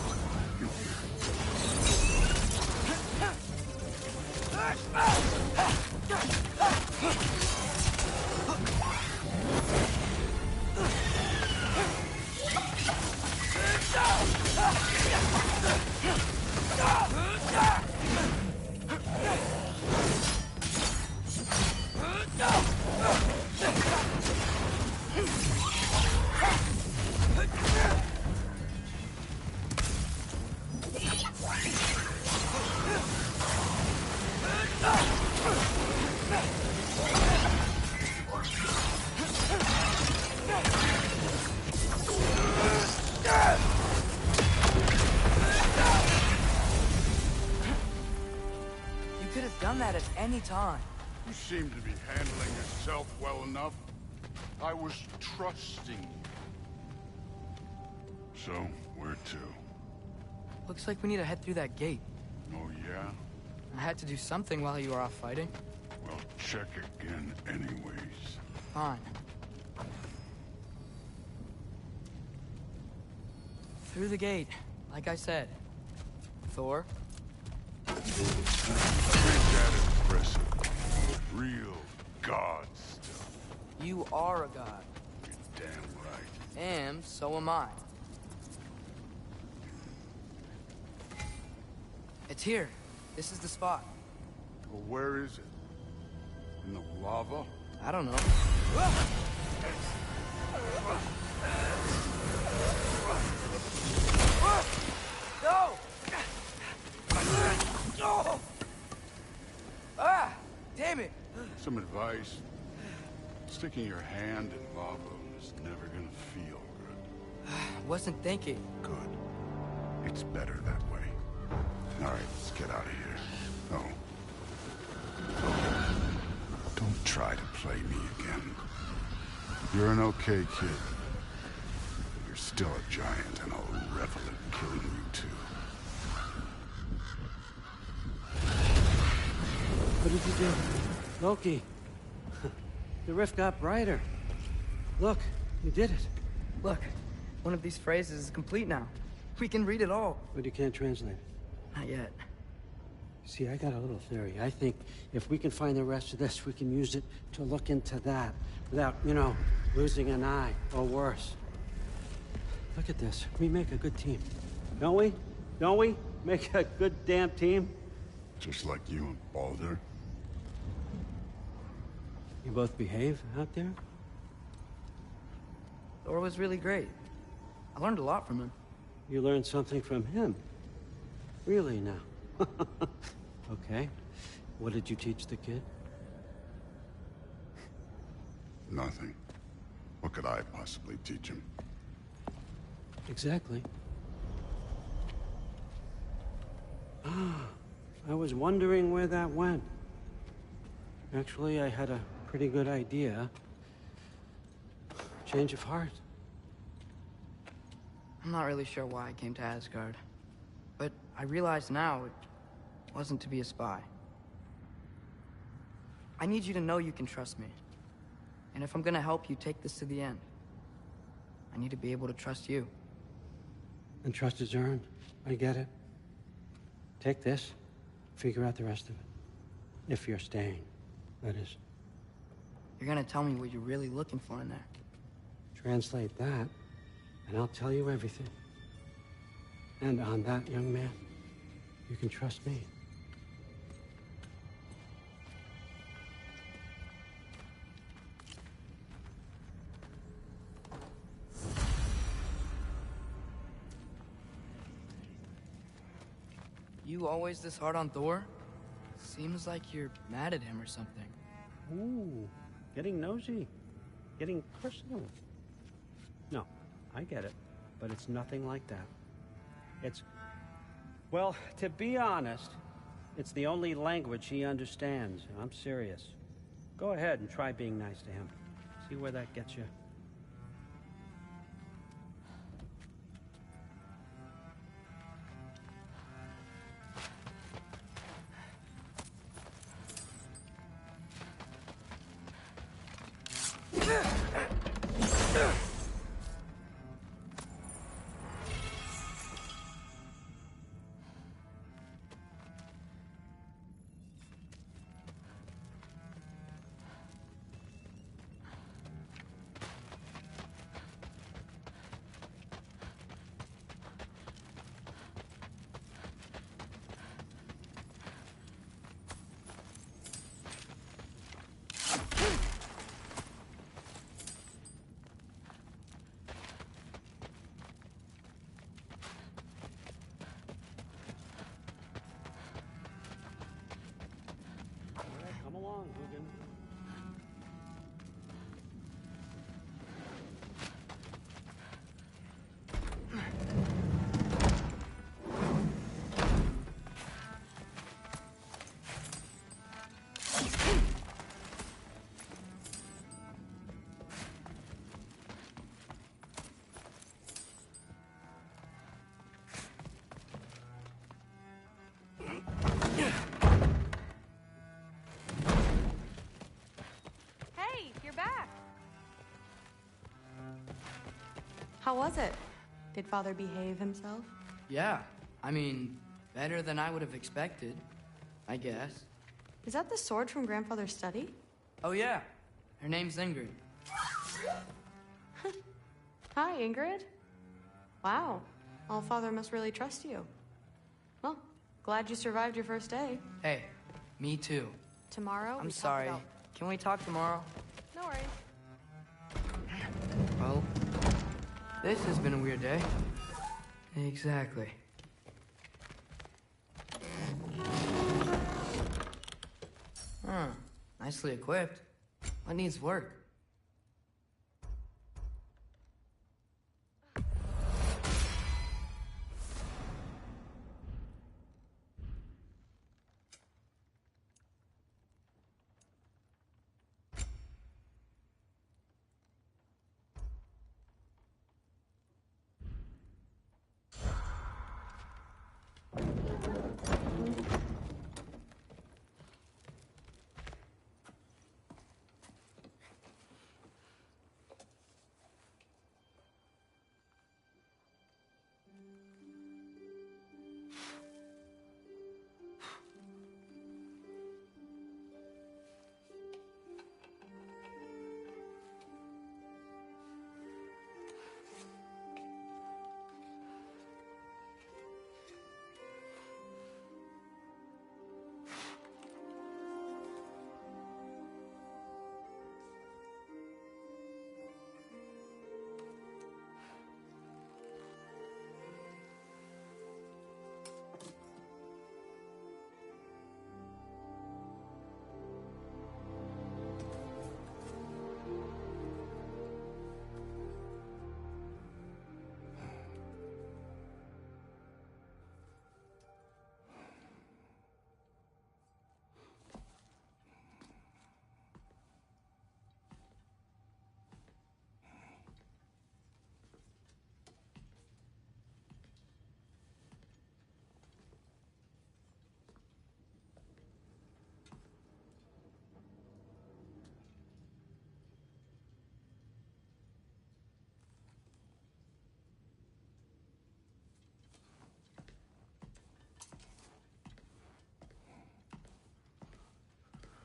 That at any time. You seem to be handling yourself well enough. I was trusting you. So, where to? Looks like we need to head through that gate. Oh, yeah? I had to do something while you were off fighting. Well, check again anyways. Fine. Through the gate, like I said. Thor? Ain't that impressive? Real god stuff. You are a god. You're damn right. And so am I. It's here. This is the spot. Well, where is it? In the lava? I don't know. No! Oh! Ah! Damn it! Some advice. Sticking your hand in lava is never gonna feel good. Wasn't thinking. Good. It's better that way. All right, let's get out of here. Oh. Don't try to play me again. You're an okay kid. You're still a giant, and I'll revel in killing you too. What did you do? Loki. The rift got brighter. Look, you did it. Look, one of these phrases is complete now. We can read it all. But you can't translate it. Not yet. See, I got a little theory. I think if we can find the rest of this, we can use it to look into that without, you know, losing an eye or worse. Look at this. We make a good team. Don't we? Don't we? Make a good damn team? Just like you and Baldur. You both behave out there? Thor was really great. I learned a lot from him. You learned something from him? Really now? Okay. What did you teach the kid? Nothing. What could I possibly teach him? Exactly. I was wondering where that went. Actually, I had a pretty good idea. Change of heart. I'm not really sure why I came to Asgard. But I realize now it wasn't to be a spy. I need you to know you can trust me. And if I'm gonna help you take this to the end, I need to be able to trust you. And trust is earned. I get it. Take this, figure out the rest of it. If you're staying, that is. You're gonna tell me what you're really looking for in there. Translate that, and I'll tell you everything. And on that, young man, you can trust me. You always this hard on Thor? Seems like you're mad at him or something. Ooh, getting nosy. Getting personal. No, I get it. But it's nothing like that. It's... Well, to be honest, it's the only language he understands. I'm serious. Go ahead and try being nice to him. See where that gets you. Come along, Hugin. How was it? Did Father behave himself? Yeah, I mean, better than I would have expected, I guess. Is that the sword from Grandfather's study? Oh yeah, her name's Ingrid. Hi, Ingrid. Wow, Allfather must really trust you. Well, glad you survived your first day. Hey, Me too. Tomorrow, I'm we talk sorry. about... Can we talk tomorrow? No worries. Well, this has been a weird day. Exactly. Huh. Nicely equipped. What needs work?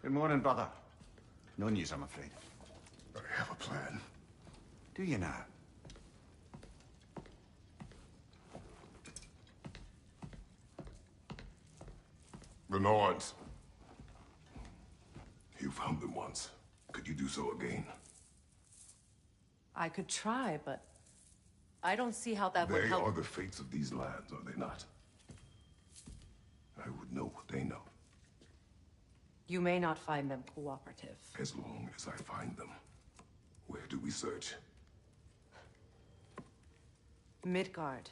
Good morning, brother. No news, I'm afraid. I have a plan. Do you now? The Norns. You found them once. Could you do so again? I could try, but I don't see how that would They help. are the fates of these lands, are they not? I would know what they know. You may not find them cooperative. As long as I find them. Where do we search? Midgard.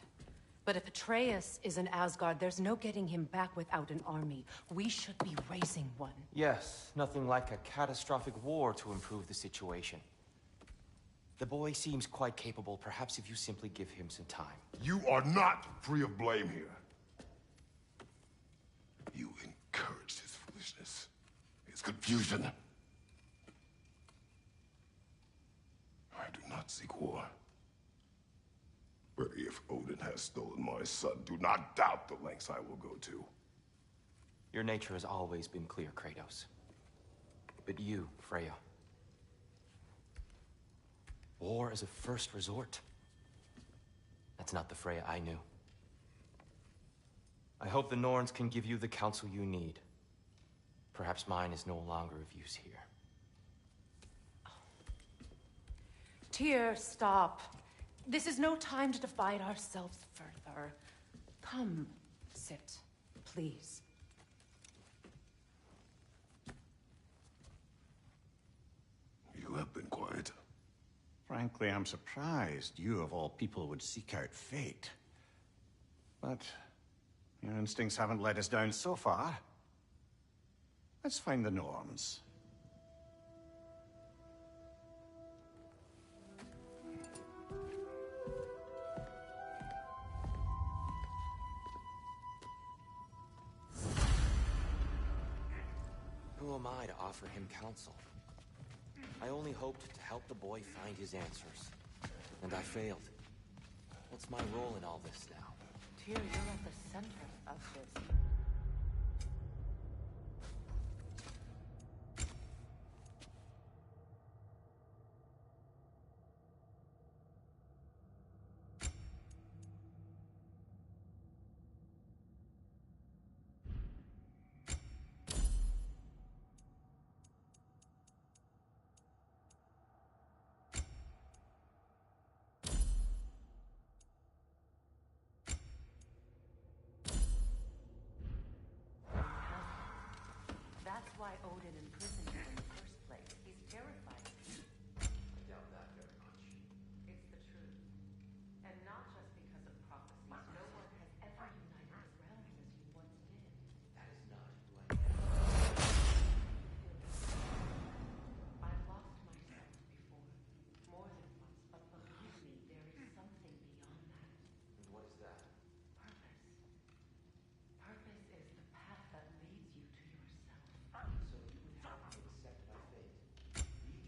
But if Atreus is in Asgard, there's no getting him back without an army. We should be raising one. Yes, nothing like a catastrophic war to improve the situation. The boy seems quite capable. Perhaps if you simply give him some time. You are not free of blame here. You encouraged his foolishness. His confusion. I do not seek war. But if Odin has stolen my son, do not doubt the lengths I will go to. Your nature has always been clear, Kratos. But you, Freya. War is a first resort. That's not the Freya I knew. I hope the Norns can give you the counsel you need. Perhaps mine is no longer of use here. Tyr, stop. This is no time to divide ourselves further. Come, sit, please. You have been quiet. Frankly, I'm surprised you, of all people, would seek out fate. But your instincts haven't let us down so far. Let's find the Norns. Who am I to offer him counsel? I only hoped to help the boy find his answers. And I failed. What's my role in all this now? Tyr, you're at the center of this. why Odin imprisoned you in the first place. He's terrified of you. I doubt that very much. It's the truth. And not just because of prophecies. No one has ever united the realms as you once did. That is not who I am. I've lost myself before. More than once, but believe me, there is something beyond that. And what is that? Purpose. Purpose is the path that leads you to yourself. So you would have me accept my fate. Leave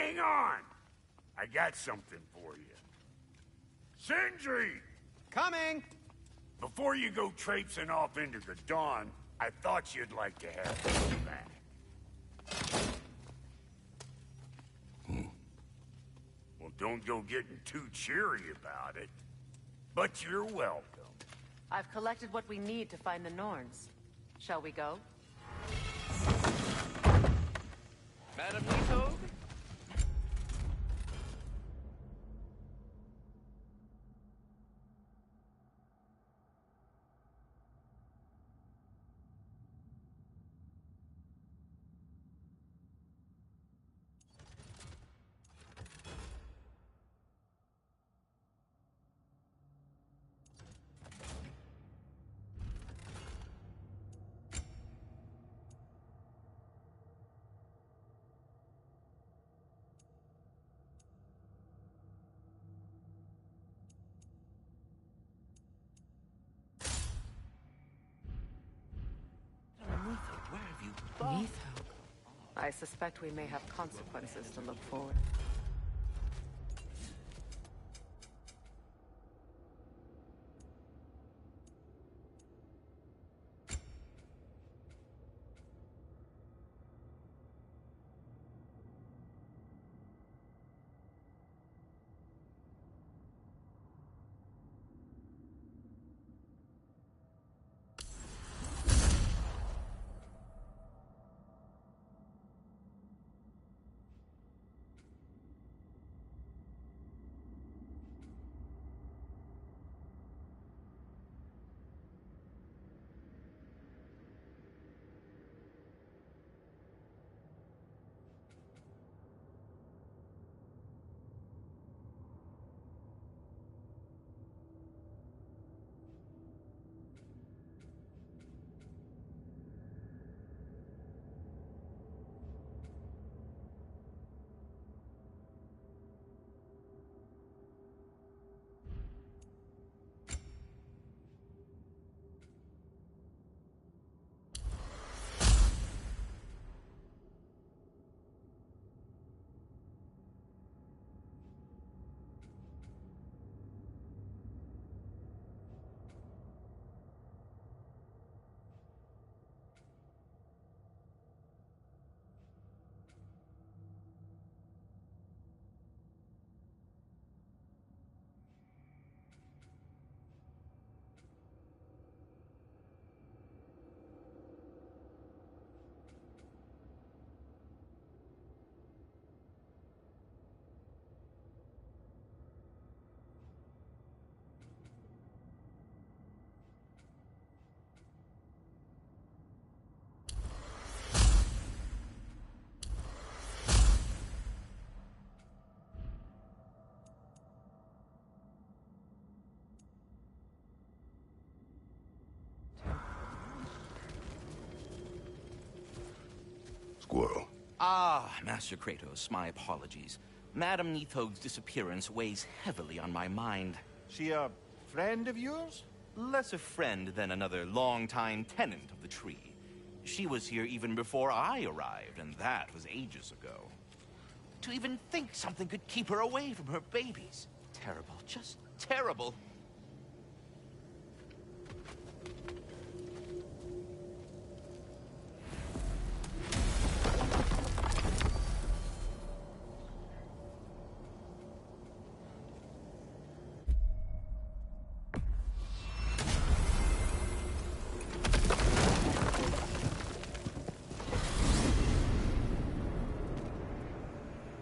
Hang on! I got something for you. Sindri! Coming! Before you go traipsing off into the dawn, I thought you'd like to have this back. Well, don't go getting too cheery about it. But you're welcome. I've collected what we need to find the Norns. Shall we go? Madam Nithog? Where have you gone? I suspect we may have consequences to look forward. Squirrel. Ah, Master Kratos, my apologies. Madam Nithog's disappearance weighs heavily on my mind. She a friend of yours? Less a friend than another longtime tenant of the tree. She was here even before I arrived, and that was ages ago. To even think something could keep her away from her babies. Terrible, just terrible.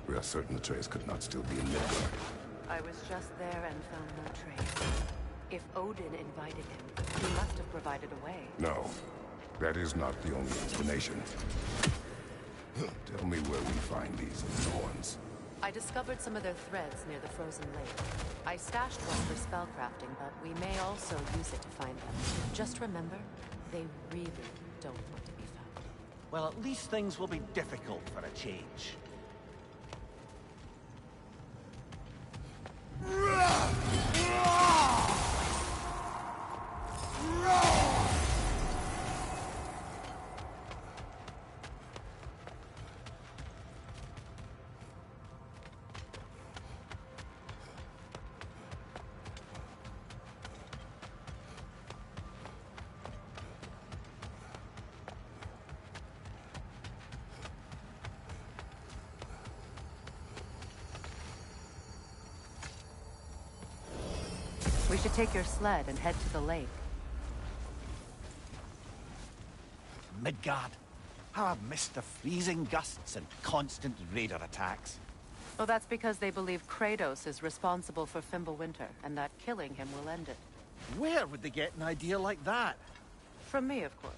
We are certain the trace could not still be in Midgard. I was just there and found no trace. If Odin invited him, he must have provided a way. No, that is not the only explanation. Tell me where we find these Norns. I discovered some of their threads near the frozen lake. I stashed one for spellcrafting, but we may also use it to find them. Just remember, they really don't want to be found. Well, at least things will be difficult for a change. We should take your sled and head to the lake. Midgard. How I've missed the freezing gusts and constant raider attacks. Well, that's because they believe Kratos is responsible for Fimbulwinter, and that killing him will end it. Where would they get an idea like that? From me, of course.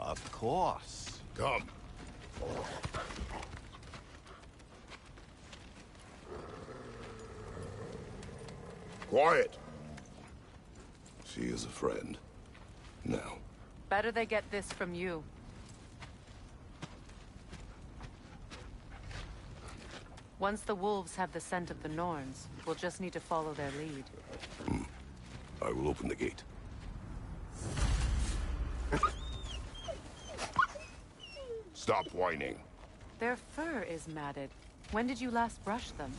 Of course. Come. Quiet. She is a friend. Now. Better they get this from you. Once the wolves have the scent of the Norns, we'll just need to follow their lead. I will open the gate. Stop whining. Their fur is matted. When did you last brush them?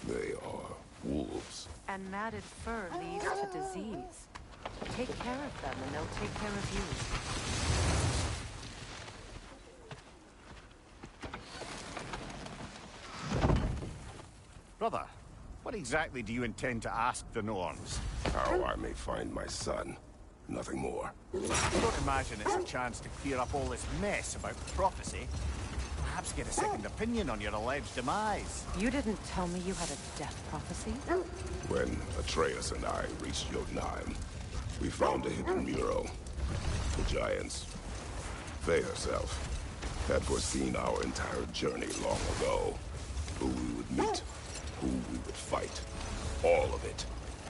They are wolves. And matted fur leads to disease. Take care of them, and they'll take care of you. Brother, what exactly do you intend to ask the Norns? How I may find my son. Nothing more. I don't imagine it's a chance to clear up all this mess about prophecy. Perhaps get a second opinion on your alleged demise. You didn't tell me you had a death prophecy? When Atreus and I reached Jotunheim, we found a hidden mural. The giants, they herself, had foreseen our entire journey long ago. Who we would meet, who we would fight. All of it,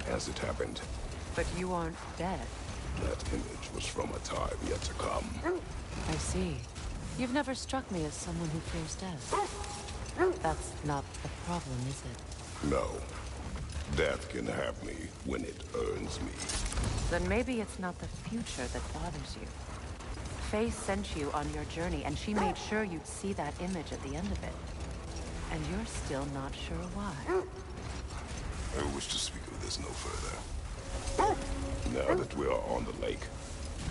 as it happened. But you aren't dead. That image was from a time yet to come. I see. You've never struck me as someone who fears death. That's not the problem, is it? No. Death can have me when it earns me. Then maybe it's not the future that bothers you. Faye sent you on your journey, and she made sure you'd see that image at the end of it. And you're still not sure why. I wish to speak of this no further. Now that we are on the lake,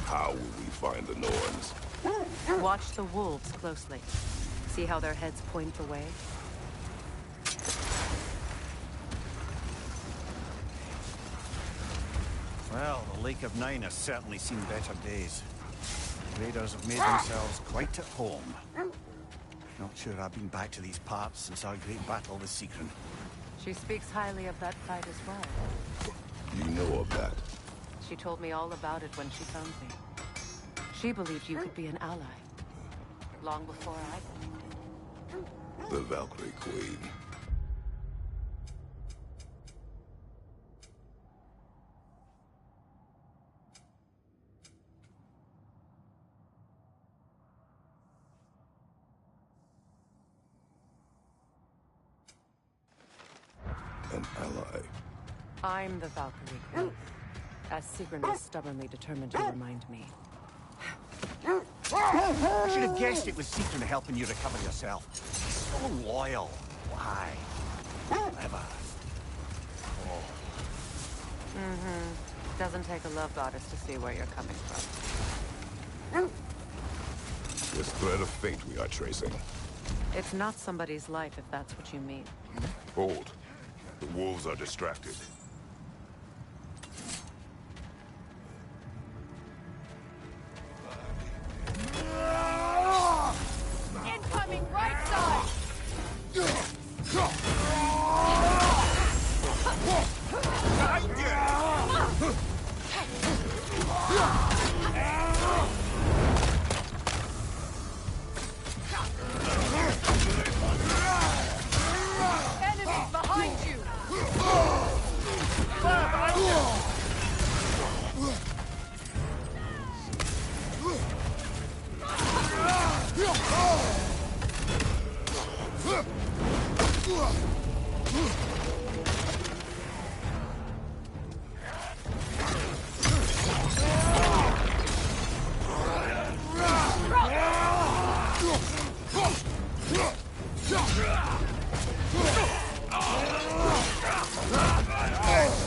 how will we find the Norns? Watch the wolves closely. See how their heads point the way? Well, the Lake of Nine has certainly seen better days. Raiders have made themselves quite at home. Not sure I've been back to these parts since our great battle with Sigrun. She speaks highly of that fight as well. You know of that? She told me all about it when she found me. She believed you could be an ally. Long before I believed it. The Valkyrie Queen. An ally. I'm the Valkyrie Queen, as Sigrun was stubbornly determined to remind me. I should have guessed it was Sigrun helping you recover yourself. So loyal. Why? Clever. Doesn't take a love goddess to see where you're coming from. This thread of fate we are tracing. It's not somebody's life, if that's what you mean. Hold. The wolves are distracted. Incoming right side! Enemies behind you!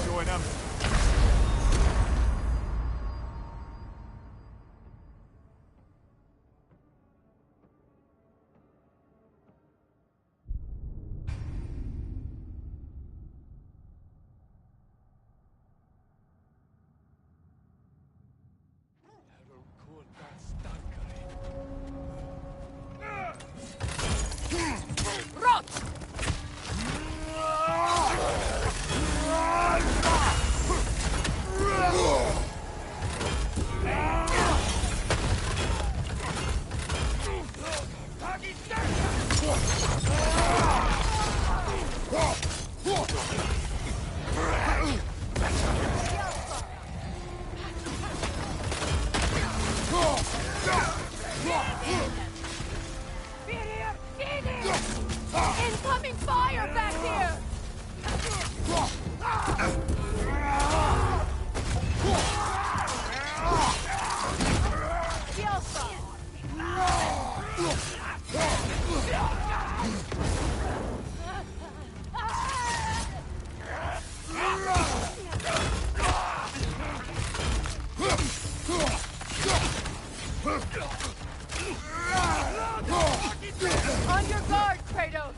Join him. opening fire back here! On your guard, Kratos!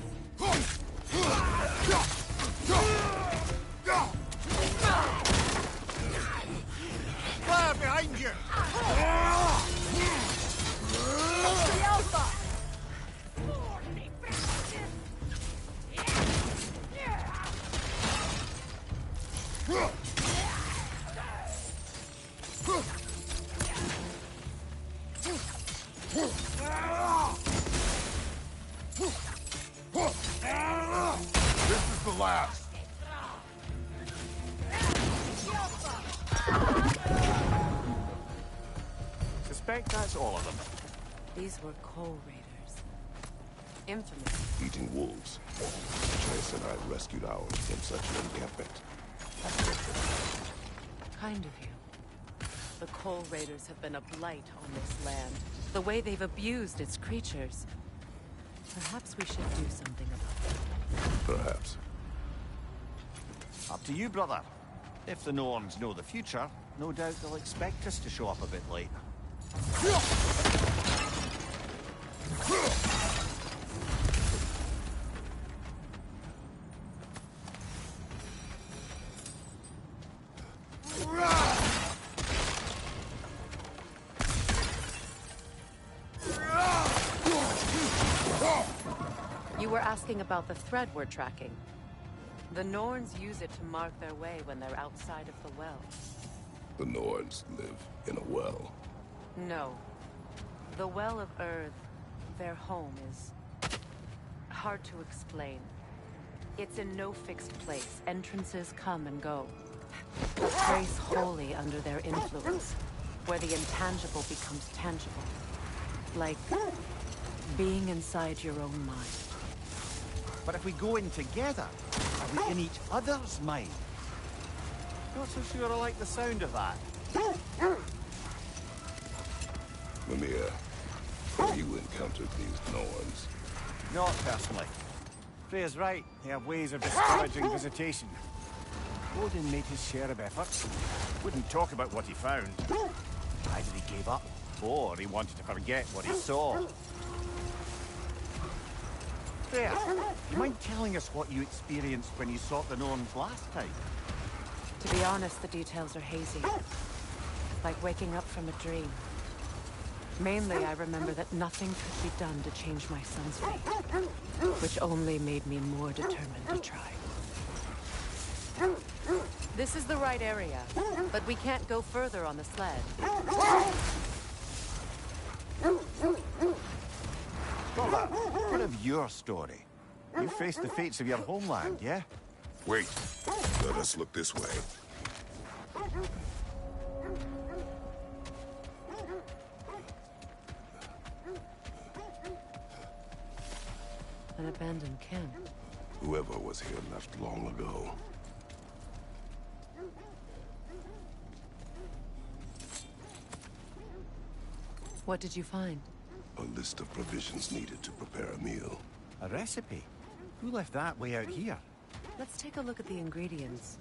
Fire behind you! The Alpha! This is the last. Suspect that's all of them. These were Coal Raiders. Infamous. Eating wolves. Trace and I rescued ours from such an encampment. Kind of you. The Coal Raiders have been a blight on this land. The way they've abused its creatures. Perhaps we should do something about it. Perhaps. Up to you, brother. If the Norns know the future, no doubt they'll expect us to show up a bit late. You were asking about the thread we're tracking. The Norns use it to mark their way when they're outside of the well. The Norns live in a well. No. The Well of Earth, their home, is hard to explain. It's in no fixed place. Entrances come and go. A place wholly under their influence, where the intangible becomes tangible. Like being inside your own mind. But if we go in together, are we in each other's mind? Not so sure I like the sound of that. Mimir, have you encountered these Norns? Not personally. Freya's right. They have ways of discouraging visitation. Odin made his share of efforts. Wouldn't talk about what he found. Either he gave up, or he wanted to forget what he saw. Freya, do you mind telling us what you experienced when you sought the Norns last time? To be honest, the details are hazy. Like waking up from a dream. Mainly, I remember that nothing could be done to change my son's fate. Which only made me more determined to try. This is the right area, but we can't go further on the sled. Brother, what of your story? You faced the fates of your homeland, yeah? Wait. Let us look this way. An abandoned camp. Whoever was here left long ago. What did you find? A list of provisions needed to prepare a meal. A recipe? Who left that way out here? Let's take a look at the ingredients.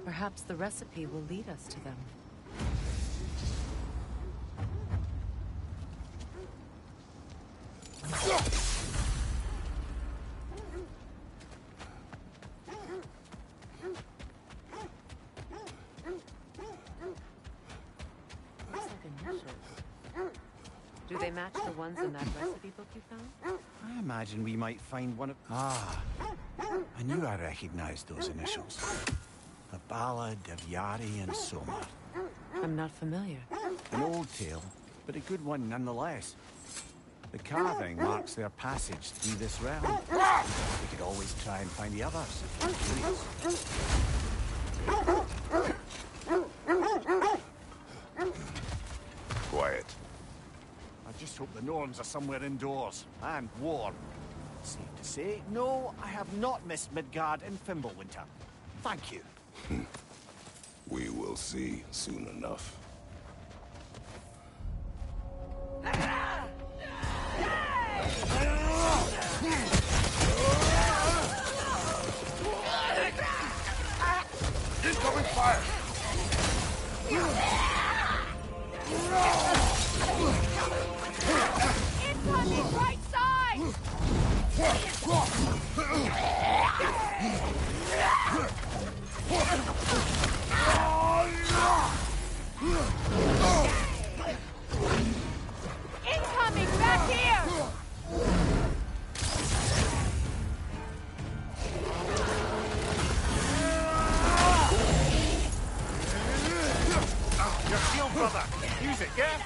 Perhaps the recipe will lead us to them. Looks like initials. Do they match the ones in that recipe book you found? I imagine we might find one of... Ah, I knew I recognized those initials. The Ballad of Yari and Soma. I'm not familiar. An old tale, but a good one nonetheless. The carving marks their passage through this realm. We could always try and find the others. Quiet. I just hope the Norns are somewhere indoors and warm. safe to say, no, I have not missed Midgard and Fimbulwinter. Thank you. We will see soon enough. Incoming fire! Incoming right side! Incoming back here! Your shield, brother! Use it, yeah?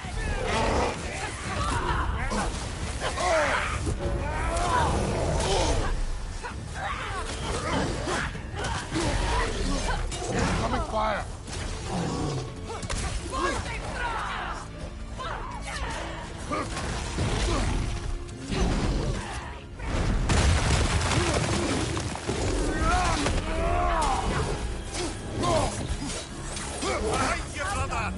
Incoming fire! Behind you, brother!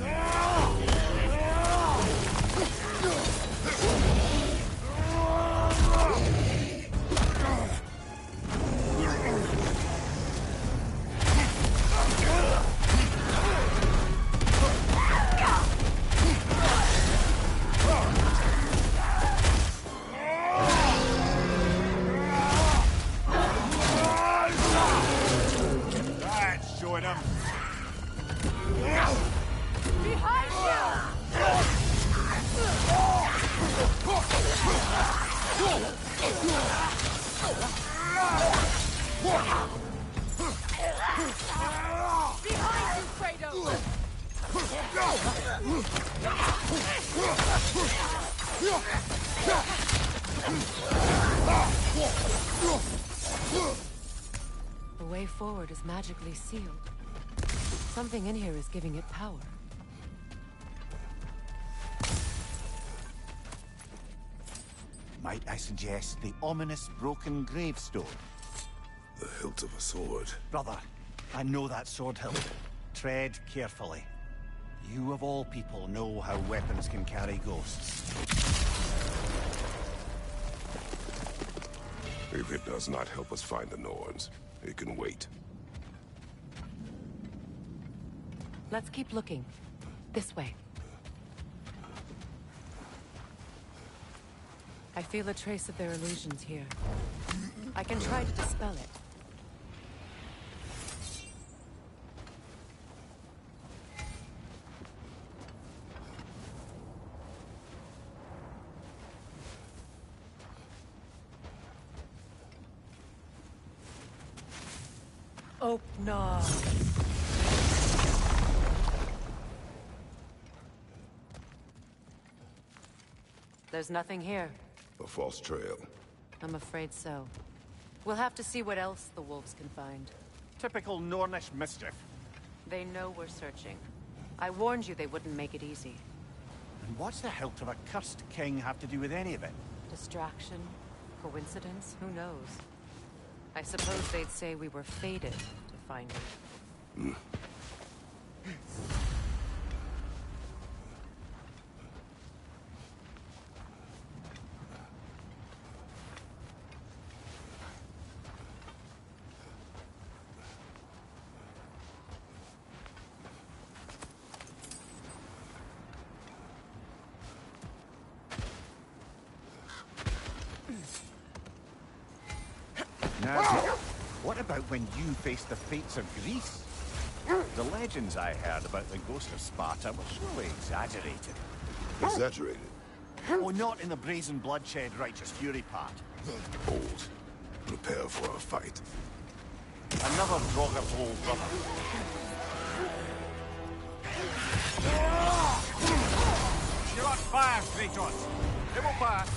That's showing him. Behind you! Behind you, Kratos! The way forward is magically sealed. Something in here is giving it power. Might I suggest the ominous broken gravestone? The hilt of a sword. Brother, I know that sword hilt. Tread carefully. You of all people know how weapons can carry ghosts. If it does not help us find the Norns, it can wait. Let's keep looking. This way. I feel a trace of their illusions here. I can try to dispel it. Oh, no. There's nothing here. A false trail. I'm afraid so. We'll have to see what else the wolves can find. Typical Nornish mischief. They know we're searching. I warned you they wouldn't make it easy. And what's the hilt of a cursed king have to do with any of it? Distraction? Coincidence? Who knows? I suppose they'd say we were fated to find it. Now, what about when you faced the fates of Greece? The legends I heard about the ghost of Sparta were surely exaggerated. Exaggerated? Oh, not in the brazen bloodshed righteous fury part. Old. Prepare for a fight. Another Draugr old brother. You're on fire, Kratos. It won't pass.